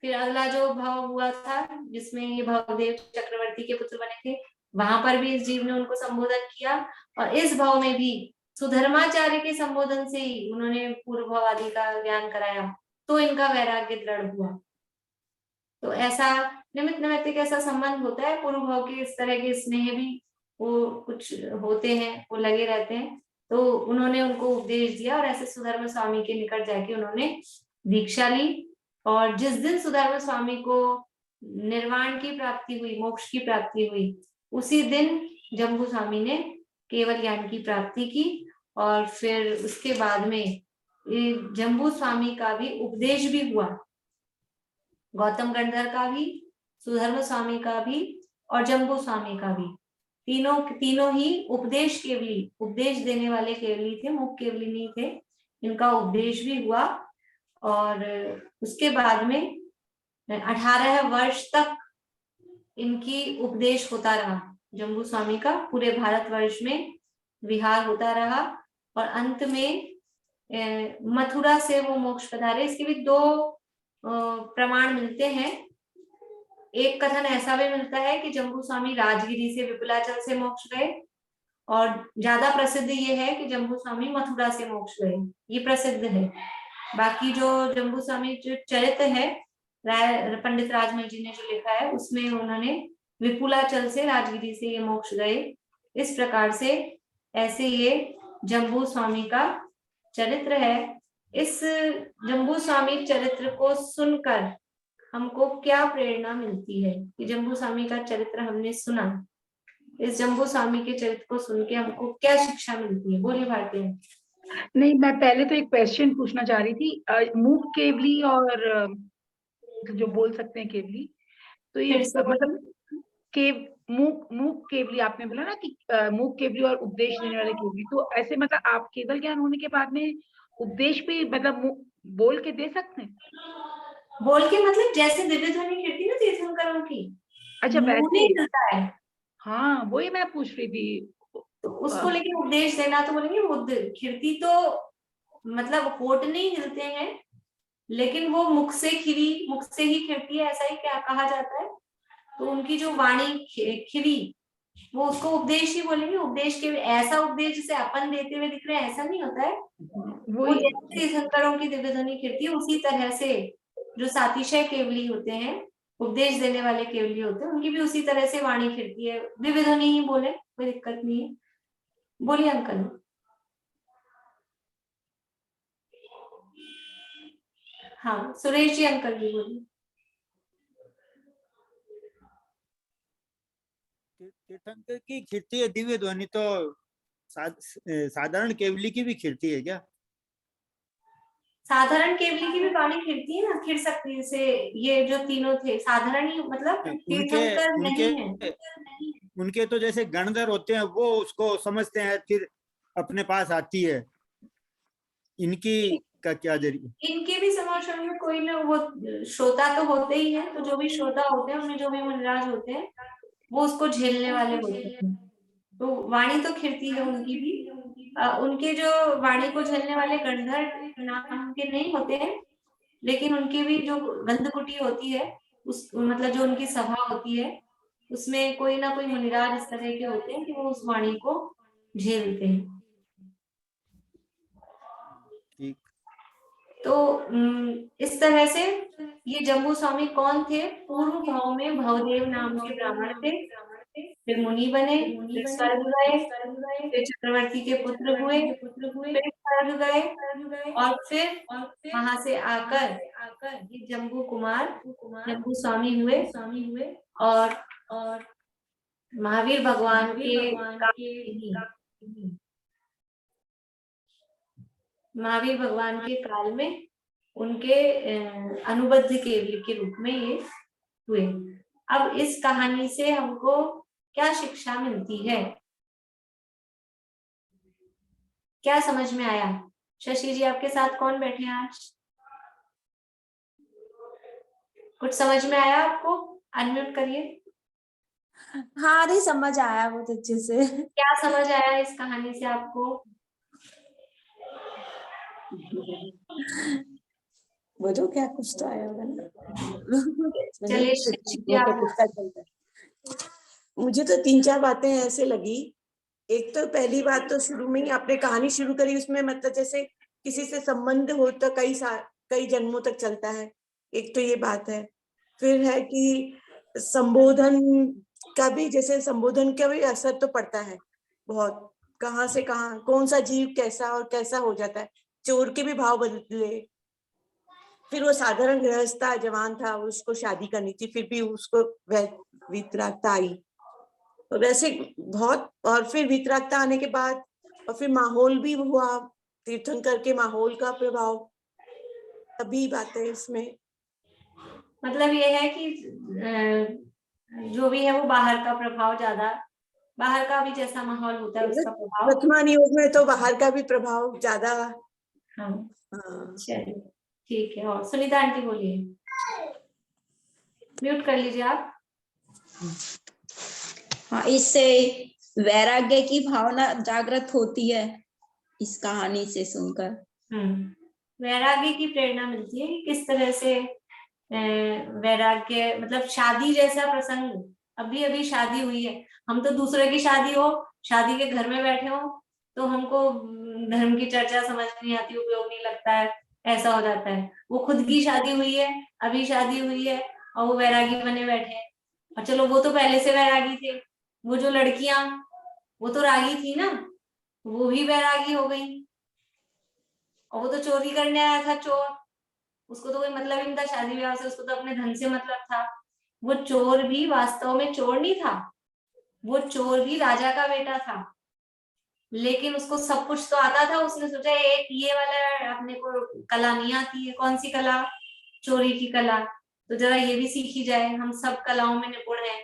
Speaker 1: फिर अगला जो भाव हुआ था जिसमें ये भावदेव चक्रवर्ती के पुत्र बने थे, वहां पर भी इस जीव ने उनको संबोधन किया। और इस भाव में भी सुधर्माचार्य के संबोधन से ही उन्होंने पूर्व भाव आदि का ज्ञान कराया, तो इनका वैराग्य दृढ़ हुआ। तो ऐसा निमित्त नैमित्तिक ऐसा संबंध होता है। पूर्व भाव के इस तरह के स्नेह भी वो कुछ होते हैं, वो लगे रहते हैं। तो उन्होंने उनको उपदेश दिया, और ऐसे सुधर्म स्वामी के निकट जाके उन्होंने दीक्षा ली। और जिस दिन सुधर्म स्वामी को निर्वाण की प्राप्ति हुई, मोक्ष की प्राप्ति हुई, उसी दिन जम्बू स्वामी ने केवल ज्ञान की प्राप्ति की। और फिर उसके बाद में जम्बू स्वामी का भी उपदेश भी हुआ, गौतम गणधर का भी, सुधर्म स्वामी का भी, और जम्बू स्वामी का भी। तीनों ही उपदेश केवली, उपदेश देने वाले केवली थे, मुख केवली नहीं थे। इनका उपदेश भी हुआ। और उसके बाद में 18 वर्ष तक इनकी उपदेश होता रहा। जम्बू स्वामी का पूरे भारतवर्ष में विहार होता रहा, और अंत में मथुरा से वो मोक्ष पधारे। इसके भी 2 प्रमाण मिलते हैं। एक कथन ऐसा भी मिलता है कि जम्बू स्वामी राजगिरी से, विपुलाचल से मोक्ष गए, और ज्यादा प्रसिद्ध ये है कि जम्बू स्वामी मथुरा से मोक्ष गए, ये प्रसिद्ध है। बाकी जो जम्बू स्वामी जो चरित्र है, पंडित राजमल जी ने जो लिखा है, उसमें उन्होंने विपुलाचल से, राजगिरी से ये मोक्ष गए। इस प्रकार से ऐसे ये जम्बू स्वामी का चरित्र है। इस जम्बू स्वामी चरित्र को सुनकर हमको क्या प्रेरणा मिलती है? कि जम्बू स्वामी का चरित्र हमने सुना, इस जम्बू स्वामी के चरित्र को सुन के हमको क्या शिक्षा मिलती है? बोलिए भारती।
Speaker 2: नहीं, मैं पहले तो एक क्वेश्चन पूछना चाह रही थी। मूक केवली और जो बोल सकते हैं केवली, तो ये
Speaker 1: फिर से
Speaker 2: मतलब
Speaker 1: बोलिए।
Speaker 2: केव मूक मूक केवली आपने बोला ना कि मूक केवली और उपदेश देने वाले केवली, तो ऐसे मतलब आप केवल ज्ञान होने के बाद में उपदेश भी मतलब बोल के दे सकते हैं?
Speaker 1: बोल के मतलब जैसे दिव्य ध्वनि खिड़ती ना तीर्थंकरों की,
Speaker 2: अच्छा,
Speaker 1: मुंह
Speaker 2: वैसे।
Speaker 1: नहीं हिलता है,
Speaker 2: हाँ, वही मैं पूछ रही थी।
Speaker 1: तो उसको
Speaker 2: अ,
Speaker 1: लेके उपदेश देना, तो बोलेंगे खिड़ती तो मतलब होठ नहीं हिलते हैं, लेकिन वो मुख से ही खिड़ती है, ऐसा ही क्या कहा जाता है। तो उनकी जो वाणी खिड़ी, वो उसको उपदेश ही बोलेंगे। उपदेश के ऐसा उपदेश जिसे अपन देते हुए दिख रहे हैं, ऐसा नहीं होता है। वो
Speaker 2: वही।
Speaker 1: जैसे तीर्थंकरों की दिव्य ध्वनि खिड़ती है, उसी तरह से जो सातिशय केवली होते हैं, उपदेश देने वाले केवली होते हैं, उनकी भी उसी तरह से वाणी खिड़ती है। दिव्य ध्वनि ही बोले, कोई दिक्कत नहीं है। बोलिए अंकल। हाँ सुरेश जी, अंकल भी बोलिए।
Speaker 4: तीर्थंकर की खिड़ती है दिव्य ध्वनि, तो साधारण केवली की भी खिड़ती है क्या?
Speaker 1: साधारण केवली की भी वाणी खिड़ती है ना, खिड़ सकती है। जैसे ये जो तीनों थे साधारण ही, मतलब
Speaker 4: उनके
Speaker 1: तीर्थंकर
Speaker 4: उनके
Speaker 1: नहीं है।
Speaker 4: उनके तो जैसे गणधर होते हैं, वो उसको समझते हैं, फिर अपने पास आती है। इनकी का क्या जरिए?
Speaker 1: इनके भी समोषण में कोई ना, वो श्रोता तो होते ही हैं, तो जो भी श्रोता होते हैं, उनमें जो भी मुनिराज होते हैं, वो उसको झेलने वाले होते हैं। तो वाणी तो खिड़ती है उनकी भी। उनके जो वाणी को झेलने वाले गणधर नाम के नहीं होते हैं, लेकिन उनकी भी जो गंधकुटी होती है, उस मतलब जो उनकी सभा होती है, उसमें कोई ना कोई मुनिराज इस तरह के होते हैं कि वो उस वाणी को झेलते हैं।
Speaker 4: ठीक।
Speaker 1: तो इस तरह से ये जम्बू स्वामी कौन थे? पूर्व भाव में भवदेव नाम के ब्राह्मण थे, फिर मुनि बने, फिर स्वर्ग गए, फिर चक्रवर्ती के पुत्र हुए, फिर स्वर्ग गए, और फिर वहां से आकर ये जम्बू स्वामी हुए, और महावीर भगवान के महावीर भगवान के काल में उनके अनुबद्ध केवली के रूप में ये हुए। अब इस कहानी से हमको क्या शिक्षा मिलती है, क्या समझ में आया? शशि जी, आपके साथ कौन बैठे हैं आज? कुछ समझ में आया आपको? अनम्यूट करिए।
Speaker 5: हाँ, नहीं समझ आया बहुत अच्छे से।
Speaker 1: क्या समझ आया इस कहानी से आपको?
Speaker 5: बोलो, क्या कुछ तो आया होगा ना।
Speaker 1: चलिए शशि जी, आप
Speaker 5: मुझे तो 3-4 बातें ऐसे लगी। एक तो पहली बात तो शुरू में ही आपने कहानी शुरू करी, उसमें मतलब जैसे किसी से संबंध हो तो कई जन्मों तक चलता है, एक तो ये बात है। फिर है कि संबोधन का भी, जैसे संबोधन का भी असर तो पड़ता है बहुत, कहाँ से कहाँ कौन सा जीव कैसा और कैसा हो जाता है, चोर के भी भाव बदले। फिर वो साधारण गृहस्थ जवान था, उसको शादी करनी थी, फिर भी उसको वितरागता आई, तो वैसे बहुत। और फिर वितरागता आने के बाद और फिर माहौल भी हुआ, तीर्थंकर के माहौल का प्रभाव, तभी बात है इसमें।
Speaker 1: मतलब ये है कि जो भी है वो बाहर का प्रभाव ज्यादा, बाहर का भी जैसा माहौल होता है उसका प्रभाव।
Speaker 5: वर्तमान युग में तो बाहर का भी प्रभाव ज्यादा।
Speaker 1: हाँ
Speaker 5: हाँ।
Speaker 1: चलिए ठीक है। और सुनीता आंटी बोलिए, म्यूट कर लीजिए आप।
Speaker 6: हाँ, इससे वैराग्य की भावना जागृत होती है इस कहानी से सुनकर।
Speaker 1: वैराग्य की प्रेरणा मिलती है कि किस तरह से वैराग्य, मतलब शादी जैसा प्रसंग, अभी अभी शादी हुई है, हम तो दूसरे की शादी हो, शादी के घर में बैठे हो, तो हमको धर्म की चर्चा समझ नहीं आती, उपयोग नहीं लगता है, ऐसा हो जाता है। वो खुद की शादी हुई है, अभी शादी हुई है, और वो वैरागी बने बैठे हैं। और चलो वो तो पहले से वैरागी थे, वो जो लड़कियां, वो तो रागी थी ना, वो भी वैरागी हो गई। और वो तो चोरी करने आया था, चोर, उसको तो कोई मतलब ही नहीं था शादी ब्याह से, उसको तो अपने धन से मतलब था। वो चोर भी वास्तव में चोर नहीं था, वो चोर भी राजा का बेटा था। लेकिन उसको सब कुछ तो आता था। उसने सोचा एक ये वाला अपने को कला नहीं आती है, कौन सी कला, चोरी की कला, तो जरा ये भी सीखी जाए, हम सब कलाओं में निपुण हैं।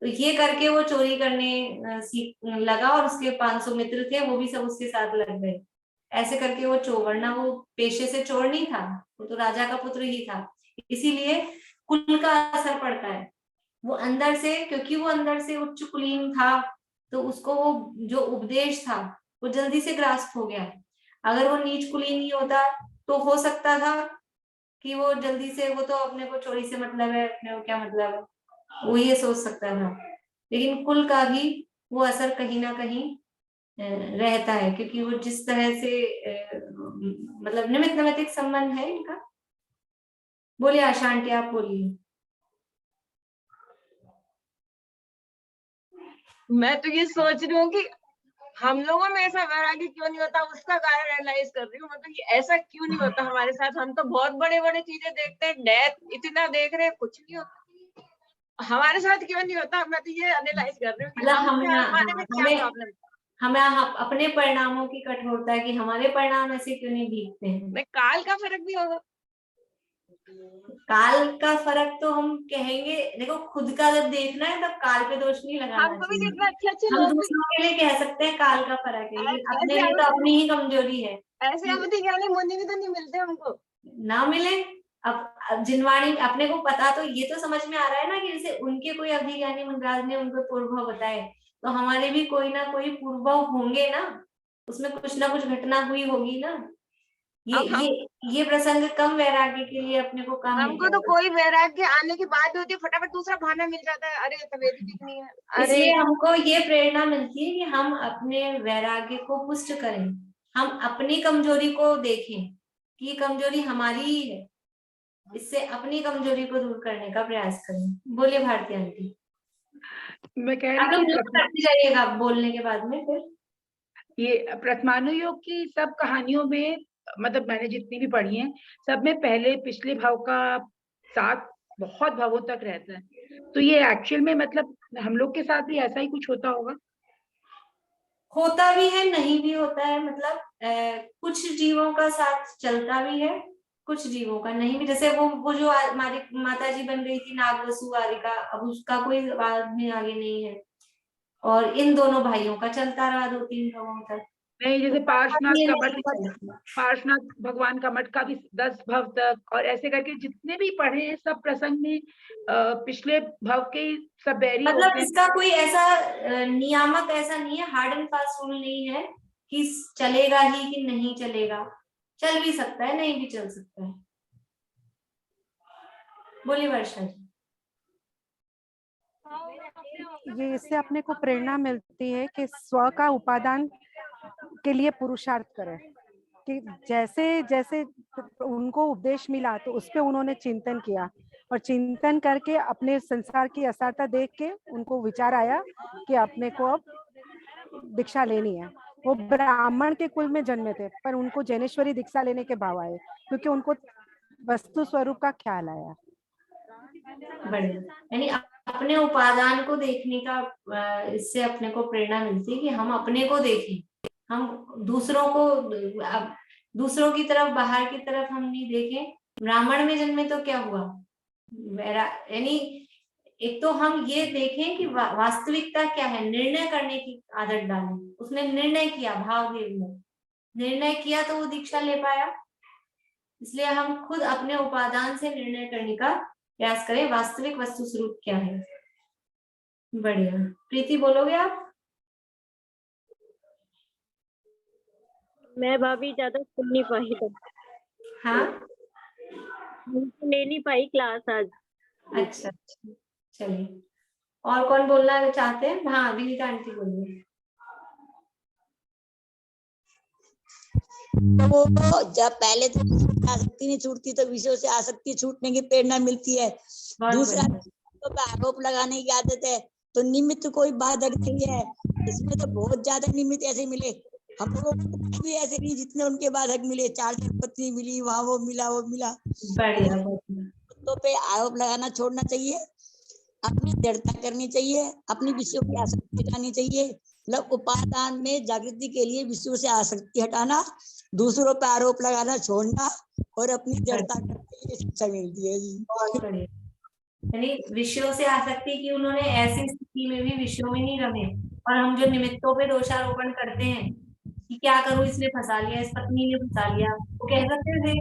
Speaker 1: तो ये करके वो चोरी करने सीख लगा, और उसके 500 मित्र थे, वो भी सब उसके साथ लग गए। ऐसे करके वो चोर, वरना वो पेशे से चोर नहीं था, वो तो राजा का पुत्र ही था। इसीलिए कुल का असर पड़ता है। वो अंदर से, क्योंकि वो अंदर से उच्च कुलीन था, तो उसको वो जो उपदेश था वो जल्दी से ग्रास्प हो गया। अगर वो नीच कुलीन ही होता तो हो सकता था कि वो जल्दी से, वो तो अपने को चोरी से मतलब है, अपने को क्या मतलब है, वो ये सोच सकता था। लेकिन कुल का भी वो असर कहीं ना कहीं रहता है, क्योंकि वो जिस तरह से मतलब निमित्त नैमित्तिक संबंध है इनका। बोलिए आशांति, आप बोलिए।
Speaker 7: मैं तो ये सोच रही हूँ कि हम लोगों में ऐसा वैराग्य क्यों नहीं होता, उसका कारण एनालाइज कर रही हूँ। मतलब ये ऐसा क्यों नहीं होता हमारे साथ। हम तो बहुत बड़े बड़े चीजें देखते हैं, डेथ इतना देख रहे हैं, कुछ नहीं होता। हमारे साथ क्यों नहीं होता, मैं तो ये एनालाइज कर रही हूँ कि
Speaker 1: मतलब
Speaker 7: हमारे में क्या प्रॉब्लम है।
Speaker 1: हमें अपने परिणामों की कठोरता है कि हमारे परिणाम ऐसे क्यों नहीं दिखते हैं।
Speaker 7: मैं काल का फर्क भी होगा।
Speaker 1: काल का फर्क तो हम कहेंगे, देखो खुद का जब देखना है तब काल पे दोष नहीं लगाना
Speaker 7: हमको भी
Speaker 1: चाहिए।
Speaker 7: कितना अच्छे अच्छे
Speaker 1: हम
Speaker 7: लोग भी
Speaker 1: दूसरों के लिए कह सकते हैं काल का फर्क है, लेकिन अपने
Speaker 7: ऐसे
Speaker 1: लिए तो अपनी ही कमजोरी है।
Speaker 7: ऐसे अवधि ज्ञानी मुनि भी तो नहीं मिलते हमको।
Speaker 1: ना मिले, अब जिनवाणी अपने को पता, तो ये तो समझ में आ रहा है ना कि जैसे उनके कोई अवधि ज्ञानी महाराज ने उनको पूर्वभाव बताए, तो हमारे भी कोई ना कोई पूर्वभाव होंगे ना, उसमें कुछ ना कुछ घटना हुई होगी ना। ये प्रसंग कम वैराग्य के लिए अपने को कम है।
Speaker 7: हमको तो कोई वैराग्य आने की बात होती है, फटाफट दूसरा बहाना मिल जाता है, अरे तबीयत ठीक नहीं है, अरे
Speaker 1: इसलिए हमको ये प्रेरणा मिलती है कि हम अपने वैराग्य को पुष्ट करें, हम अपनी कमजोरी को देखें कि कमजोरी हमारी ही है, इससे अपनी कमजोरी को दूर करने का प्रयास करें। बोलिए भारती आंटी।
Speaker 2: मैं कह
Speaker 1: आप लोग
Speaker 2: रही
Speaker 1: म्यूट
Speaker 2: थी
Speaker 1: करते जाइएगा बोलने के बाद में। फिर
Speaker 2: ये प्रथमानुयोग की सब कहानियों में, मतलब मैंने जितनी भी पढ़ी हैं, सब में पहले पिछले भाव का साथ बहुत भावों तक रहता है। तो ये एक्चुअल में मतलब हम लोग के साथ भी ऐसा ही कुछ होता होगा।
Speaker 1: होता भी है, नहीं भी होता है, मतलब कुछ जीवों का साथ चलता भी है, कुछ जीवों का नहीं भी। जैसे वो जो हमारी माता जी बन गई थी नागवसु वारिका, अब उसका कोई आदमी आगे नहीं है, और इन दोनों भाइयों का चलता रहा 2-3 भावों तक।
Speaker 2: नहीं, जैसे पार्श्वनाथ
Speaker 1: ये
Speaker 2: का
Speaker 1: नहीं
Speaker 2: मठ,
Speaker 1: चलता।
Speaker 2: पार्श्वनाथ भगवान का मठ का भी 10 भव तक, और ऐसे करके जितने भी पढ़े हैं सब प्रसंग में पिछले भव के ही सब बैरी
Speaker 1: मतलब
Speaker 2: होते हैं।
Speaker 1: इसका कोई ऐसा नियामक ऐसा नहीं है, हार्ड एंड फास्ट रूल नहीं है कि चलेगा ही कि नहीं चलेगा, चल भी सकता है, नहीं भी चल सकता है। बोलिए वर्षा जी।
Speaker 8: ये इससे अपने को प्रेरणा मिलती है कि स्व का उपादान के लिए पुरुषार्थ करें, कि जैसे जैसे उनको उपदेश मिला तो उस पे उन्होंने चिंतन किया, और चिंतन करके अपने संसार की असारता देख के उनको विचार आया कि अपने को अब दीक्षा लेनी है। वो ब्राह्मण के कुल में जन्मे थे, पर उनको जैनेश्वरी दीक्षा लेने के भाव आए, क्योंकि उनको वस्तु स्वरूप का ख्याल आया।
Speaker 1: बढ़िया, यानी अपने उपादान को देखने का इससे अपने को प्रेरणा मिलती है कि हम अपने को देखें, हम दूसरों को, अब दूसरों की तरफ, बाहर की तरफ हम नहीं देखें। ब्राह्मण में जन्मे तो क्या हुआ, यानी एक तो हम ये देखें कि वास्तविकता क्या है, निर्णय करने की आदत डालें। उसने निर्णय किया, भावदेव ने निर्णय किया तो वो दीक्षा ले पाया। इसलिए हम खुद अपने उपादान से निर्णय करने का प्रयास करें, वास्तविक वस्तु स्वरूप क्या है। बढ़िया, प्रीति बोलोगे आप?
Speaker 9: मैं भाभी ज्यादा सुन नहीं पाई तो
Speaker 1: हाँ,
Speaker 9: ले नहीं पाई क्लास आज।
Speaker 1: अच्छा, चलिए, और कौन बोलना चाहते हैं? हाँ, विनीता आंटी बोलिए।
Speaker 5: वो जब पहले तो आसक्ति नहीं छूटती तो विषयों से आसक्ति छूटने की प्रेरणा मिलती है। दूसरा, तो आरोप लगाने की आदत है, तो निमित्त कोई बाधक नहीं है। इसमें तो बहुत ज्यादा निमित्त ऐसे मिले, हम लोगों को भी ऐसे नहीं जितने उनके बाधक मिले। 4 पत्नी मिली, वहां वो मिला, वो मिला।
Speaker 1: बढ़िया,
Speaker 5: तो पे आरोप लगाना छोड़ना चाहिए, अपनी दृढ़ता करनी चाहिए, अपनी विषयों की आसक्ति मिटानी चाहिए,
Speaker 10: मतलब उपादान में जागृति के लिए विषयों से आसक्ति हटाना, दूसरों पर आरोप लगाना छोड़ना और अपनी जड़ता करने के लिए शिक्षा मिलती है जी।
Speaker 1: बहुत बढ़िया। यानी विषयों से आसक्ति की उन्होंने ऐसी स्थिति में भी विषयों में नहीं रमे। और हम जो निमित्तों पे दोषारोपण करते हैं कि क्या करूं, इसने फंसा लिया, इस पत्नी ने फंसा लिया, वो कह सकते थे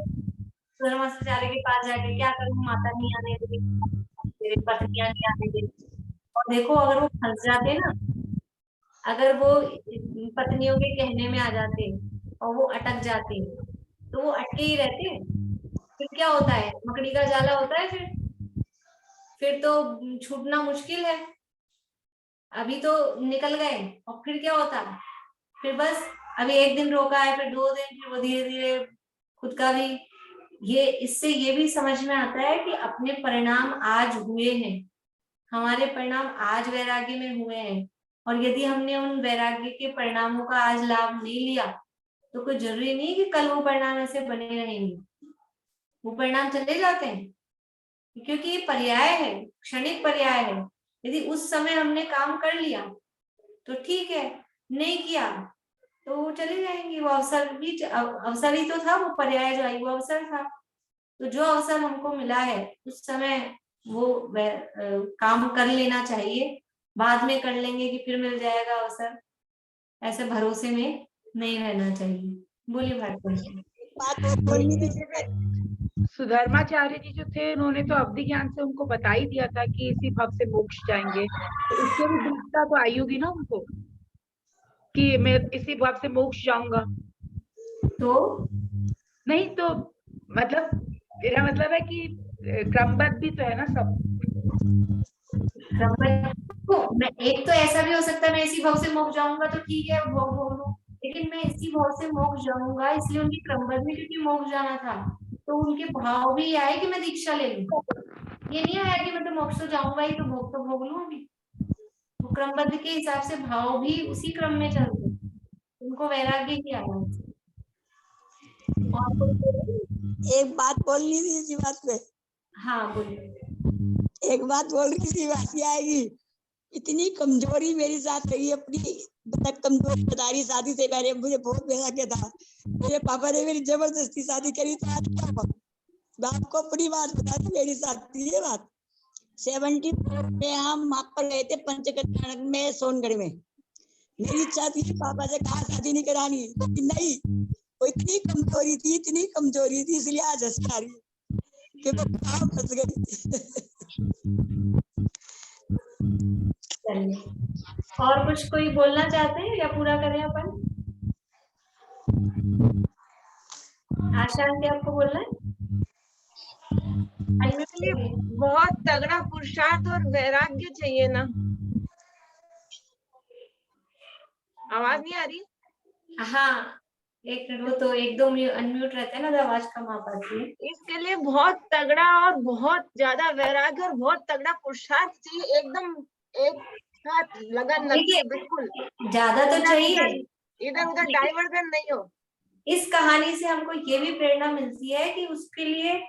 Speaker 1: धर्माचार्य के पास जाके, क्या करूं, माता नहीं आने दे, मेरी पत्नियां नहीं आने दे। और देखो अगर वो फंस जाते ना, अगर वो पत्नियों के कहने में आ जाते और वो अटक जाते, तो वो अटके ही रहते, फिर क्या होता है, मकड़ी का जाला होता है, फिर तो छूटना मुश्किल है। अभी तो निकल गए और फिर क्या होता, फिर बस अभी एक दिन रोका है, फिर 2 दिन, फिर वो धीरे धीरे खुद का भी इससे ये भी समझ में आता है कि अपने परिणाम आज हुए हैं, हमारे परिणाम आज वैराग्य में हुए हैं। और यदि हमने उन वैराग्य के परिणामों का आज लाभ नहीं लिया, तो कोई जरूरी नहीं कि कल वो परिणाम ऐसे बने रहेंगे, वो परिणाम चले जाते हैं, क्योंकि ये पर्याय है, क्षणिक पर्याय है। यदि उस समय हमने काम कर लिया तो ठीक है, नहीं किया तो वो चले जाएंगे। वो अवसर ही तो था, वो पर्याय जो आई वो अवसर था। तो जो अवसर हमको मिला है उस समय वो काम कर लेना चाहिए, बाद में कर लेंगे कि फिर मिल जाएगा अवसर, ऐसे भरोसे में नहीं रहना चाहिए। बोलिए भारती जी।
Speaker 2: सुधर्माचार्य जी जो थे, उन्होंने तो अवधि ज्ञान से उनको बता ही दिया था कि इसी भाव से मोक्ष जाएंगे, तो उससे भी दृढ़ता तो आई होगी ना उनको कि मैं इसी भाव से मोक्ष जाऊंगा। तो नहीं तो मतलब मेरा मतलब है कि क्रमबद्ध भी तो है ना सब।
Speaker 1: मैं एक तो ऐसा भी हो सकता है मैं इसी भाव से मोक्ष जाऊंगा तो ठीक है, भोग लूं, लेकिन मैं इसी भाव से मोक्ष जाऊंगा इसलिए उनकी क्रमबद्ध में क्योंकि मोक्ष जाना था, तो उनके भाव भी आए कि मैं दीक्षा ले लूं। ये नहीं आया कि मैं तो मोक्ष तो जाऊंगा ही, तो भोग लूं अभी। तो क्रमबद्ध के हिसाब से भाव भी उसी क्रम में चलते, उनको वैराग्य ही आया।
Speaker 10: एक बात बोलनी थी इसी बात पे।
Speaker 1: हाँ बोलिए।
Speaker 10: एक बात बोल रही थी, बात ये आएगी, इतनी कमजोरी मेरे साथ रही, अपनी कमजोरी बता रही। शादी से पहले मुझे बहुत वैराग्य था, मेरे पापा ने मेरी जबरदस्ती शादी करी, तो आज क्या हुआ? मैं आपको अपनी बात बता दी, मेरी साथ थी ये बात। 74 में हम वहां पर गए थे पंचकल्याण में, सोनगढ़ में। मेरी इच्छा थी पापा से कहा शादी नहीं करानी, लेकिन नहीं, वो इतनी कमजोरी थी, इतनी कमजोरी थी, इसलिए आज हंसी आ रही है कि वो कहाँ फंस गई।
Speaker 1: और कुछ कोई बोलना चाहते हैं या पूरा करें अपन? आशा आंटी आपको बोलना है?
Speaker 7: के लिए बहुत तगड़ा पुरुषार्थ और वैराग्य चाहिए ना। आवाज नहीं आ रही?
Speaker 1: हाँ, एक मिनट, वो तो 1-2 अनम्यूट रहते हैं ना, तो आवाज कम आ पाती है।
Speaker 7: इसके लिए बहुत तगड़ा और बहुत ज्यादा वैराग्य और बहुत तगड़ा पुरुषार्थ चाहिए, एकदम एक साथ लगन लगती है, बिल्कुल
Speaker 1: ज्यादा तो चाहिए,
Speaker 7: इधर उधर डाइवर्जन नहीं हो।
Speaker 1: इस कहानी से हमको ये भी प्रेरणा मिलती है कि उसके लिए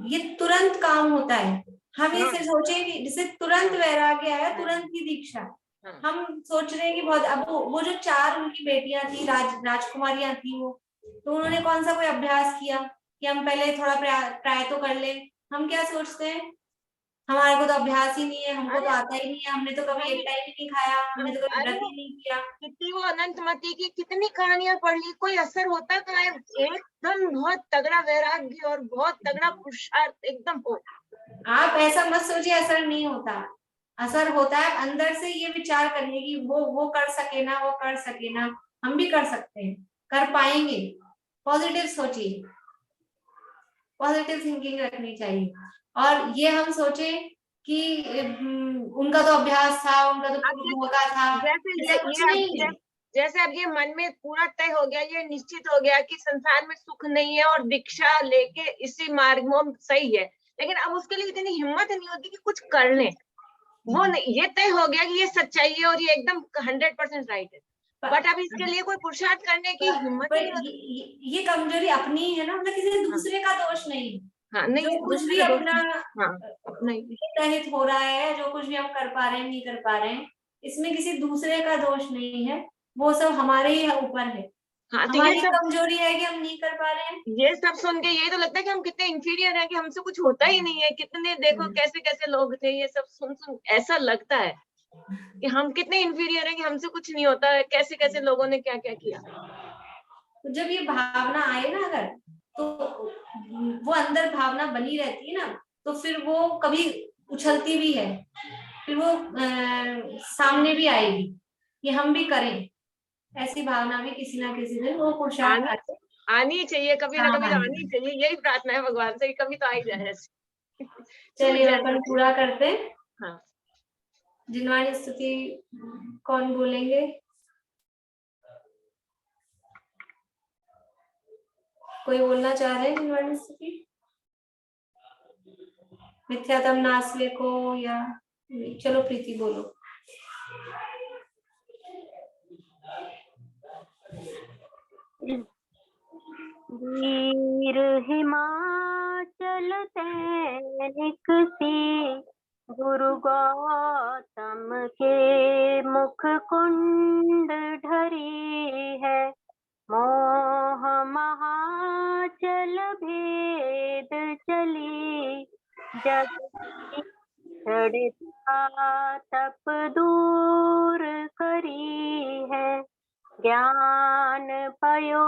Speaker 1: ये तुरंत काम होता है। हम इसे सोचे कि जैसे तुरंत वैराग्य आया, तुरंत की दीक्षा। हम सोच रहे हैं कि बहुत, अब वो जो 4 उनकी बेटियां थी, राजकुमारियां थी, वो तो उन्होंने कौन सा कोई अभ्यास किया कि हम पहले थोड़ा ट्राई तो कर ले। हम क्या सोचते हैं, हमारे को तो अभ्यास ही नहीं है, हमको तो आता ही नहीं है, हमने तो कभी एक टाइम ही नहीं खाया, हमने तो कभी व्रत ही नहीं किया।
Speaker 7: कितनी वो अनंतमती की कितनी कहानियां पढ़ ली, कोई असर होता कहाँ है? एकदम बहुत तगड़ा वैराग्य और बहुत तगड़ा पुरुषार्थ एकदम हो।
Speaker 1: आप ऐसा मत सोचिए असर नहीं होता, असर होता है अंदर से ये विचार करने की, वो कर सके ना, वो कर सके ना, हम भी कर सकते हैं, कर पाएंगे। पॉजिटिव सोचिए, पॉजिटिव थिंकिंग रखनी चाहिए। और ये हम सोचे कि उनका तो अभ्यास था, उनका तो मौका था,
Speaker 7: जैसे अब ये मन में पूरा तय हो गया, ये निश्चित हो गया कि संसार में सुख नहीं है और दीक्षा लेके इसी मार्ग में सही है, लेकिन अब उसके लिए इतनी हिम्मत नहीं होती कि कुछ कर लें। वो नहीं, ये तय हो गया कि ये सच्चाई है और ये एकदम 100% राइट है, बट अब इसके लिए कोई पुरुषार्थ करने की हिम्मत नहीं होती।
Speaker 1: ये कमजोरी अपनी है ना, मतलब किसी दूसरे का दोष नहीं।
Speaker 7: हाँ, नहीं,
Speaker 1: जो कुछ भी अपना
Speaker 7: नहीं
Speaker 1: तहित हो रहा है, जो कुछ भी हम कर पा रहे हैं, नहीं कर पा रहे हैं, इसमें किसी दूसरे का दोष नहीं है, वो सब हमारे ही ऊपर है।
Speaker 7: हाँ, तो ये
Speaker 1: हमारी
Speaker 7: सब
Speaker 1: कमजोरी है कि हम नहीं कर पा रहे हैं।
Speaker 7: ये सब सुन के यही तो लगता है कि हम कितने इंफीरियर हैं, कि हमसे कुछ होता ही नहीं है। कितने देखो कैसे कैसे लोग थे, ये सब सुन सुन ऐसा लगता है कि हम कितने इंफीरियर हैं, कि हमसे कुछ नहीं होता है। कैसे कैसे लोगों ने क्या क्या किया।
Speaker 1: तो जब ये भावना आए ना अगर, तो वो अंदर भावना बनी रहती है ना, तो फिर वो कभी उछलती भी है, फिर वो सामने भी आएगी कि हम भी करें। ऐसी भावना भी किसी ना किसी दिन वो पुरुषार्थ
Speaker 7: आनी चाहिए, कभी ना कभी तो
Speaker 1: हाँ।
Speaker 7: आनी चाहिए। यही प्रार्थना है भगवान से कि कभी तो आ ही जाए ऐसे।
Speaker 1: चलिए अपन पूरा करते हैं।
Speaker 7: हाँ,
Speaker 1: जिनवाणी स्तुति कौन बोलेंगे? कोई बोलना चाह रहे हैं जिनवाणी स्तुति? मिथ्यातम नास्ले को, या चलो प्रीति बोलो।
Speaker 9: वीर हिमाचल सैनिक सी, गुरु गौतम के मुख कुंड ढरी है। मोह महाचल भेद चली, जग की जड़ता तप दूर करी है। ज्ञान पयो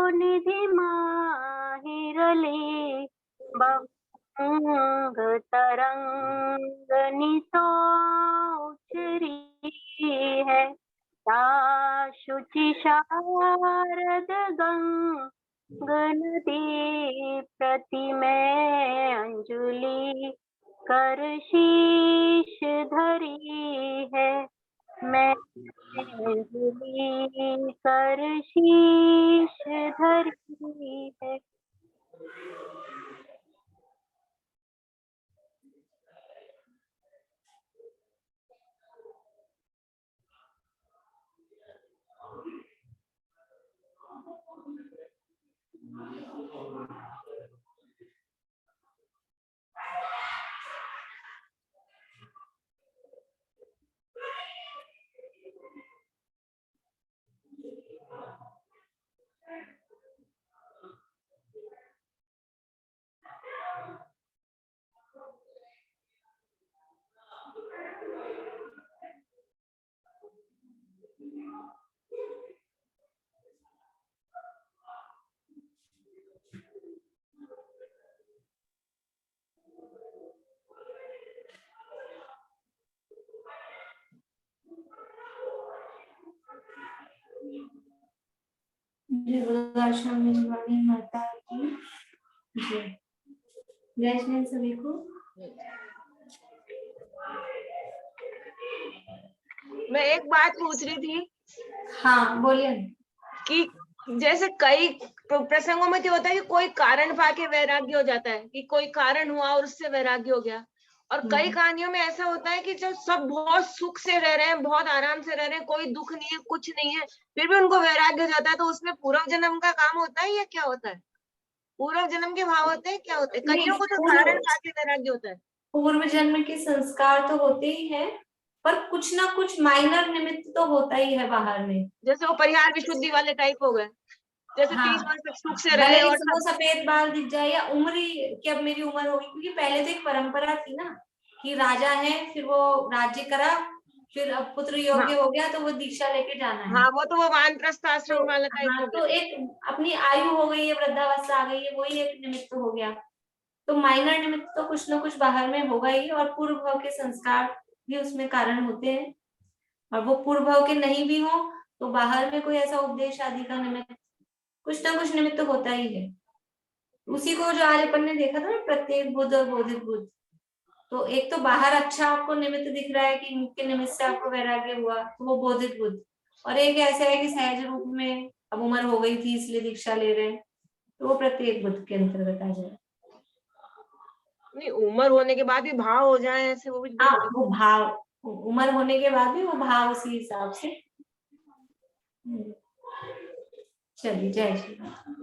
Speaker 9: निधि माहि रली, बहुंग तरंग नितो उछरी है। शुचि शारद गंग नदी, प्रति में अंजुलि कर शीश धरी है। मैं अंजुलि कर शीश धरी है।
Speaker 1: आश्रम में जिनवाणी माता की जय। जय सभी को।
Speaker 7: मैं एक बात पूछ रही थी।
Speaker 1: हाँ बोलिए।
Speaker 7: कि जैसे कई प्रसंगों में क्या होता है कि कोई कारण पाके वैराग्य हो जाता है, कि कोई कारण हुआ और उससे वैराग्य हो गया। और कई कहानियों में ऐसा होता है कि जब सब बहुत सुख से रह रहे हैं, बहुत आराम से रह रहे हैं, कोई दुख नहीं है, कुछ नहीं है, फिर भी उनको वैराग्य हो जाता है। तो उसमें पूर्व जन्म का काम होता है या क्या होता है? पूर्व जन्म के भाव होते हैं, क्या होते हैं? कईयों को तो कारण पाके वैराग्य होता है।
Speaker 1: पूर्व जन्म के संस्कार तो होते ही हैं, पर कुछ ना कुछ माइनर निमित्त तो होता ही है बाहर में।
Speaker 7: जैसे वो परिहार विशुद्धि वाले टाइप हो गए, जैसे 30 वर्ष तक सुख से
Speaker 1: भले
Speaker 7: रहे और
Speaker 1: इसको सफेद बाल दिख जाए, या उम्र ही कि अब मेरी उम्र होगी, क्योंकि पहले तो एक परंपरा थी ना कि राजा है, फिर वो राज्य करा, फिर अब पुत्र योग्य हो गया तो वो दीक्षा लेके जाना है।
Speaker 7: हाँ, वो तो वो वानप्रस्थ आश्रम वाला टाइप हो गया।
Speaker 1: तो एक अपनी आयु हो गई है, वृद्धावस्था आ गई है, वही एक निमित्त हो गया। तो माइनर निमित्त तो कुछ ना कुछ बाहर में होगा ही, और पूर्व भाव के संस्कार भी उसमें कारण होते हैं। और वो पूर्व भाव के नहीं भी हो तो बाहर में कोई ऐसा उपदेश आदि का निमित्त, कुछ ना कुछ निमित्त होता ही है। उसी को जो आज अपन ने देखा था ना, प्रत्येक बुद्ध और बोधित बुद्ध, तो एक तो बाहर अच्छा आपको निमित्त दिख रहा है कि इनके निमित्त से आपको वैराग्य हुआ, तो वो बोधित बुद्ध। और एक ऐसा है कि सहज रूप में अब उम्र हो गई थी इसलिए दीक्षा ले रहे हैं, तो वो प्रत्येक बुद्ध के अंतर्गत आ जाए।
Speaker 7: नहीं, उम्र होने के बाद भी भाव हो जाए ऐसे, वो भी
Speaker 1: वो भाव उम्र होने के बाद भी वो भाव उसी हिसाब से। चलिए, जय श्री राम।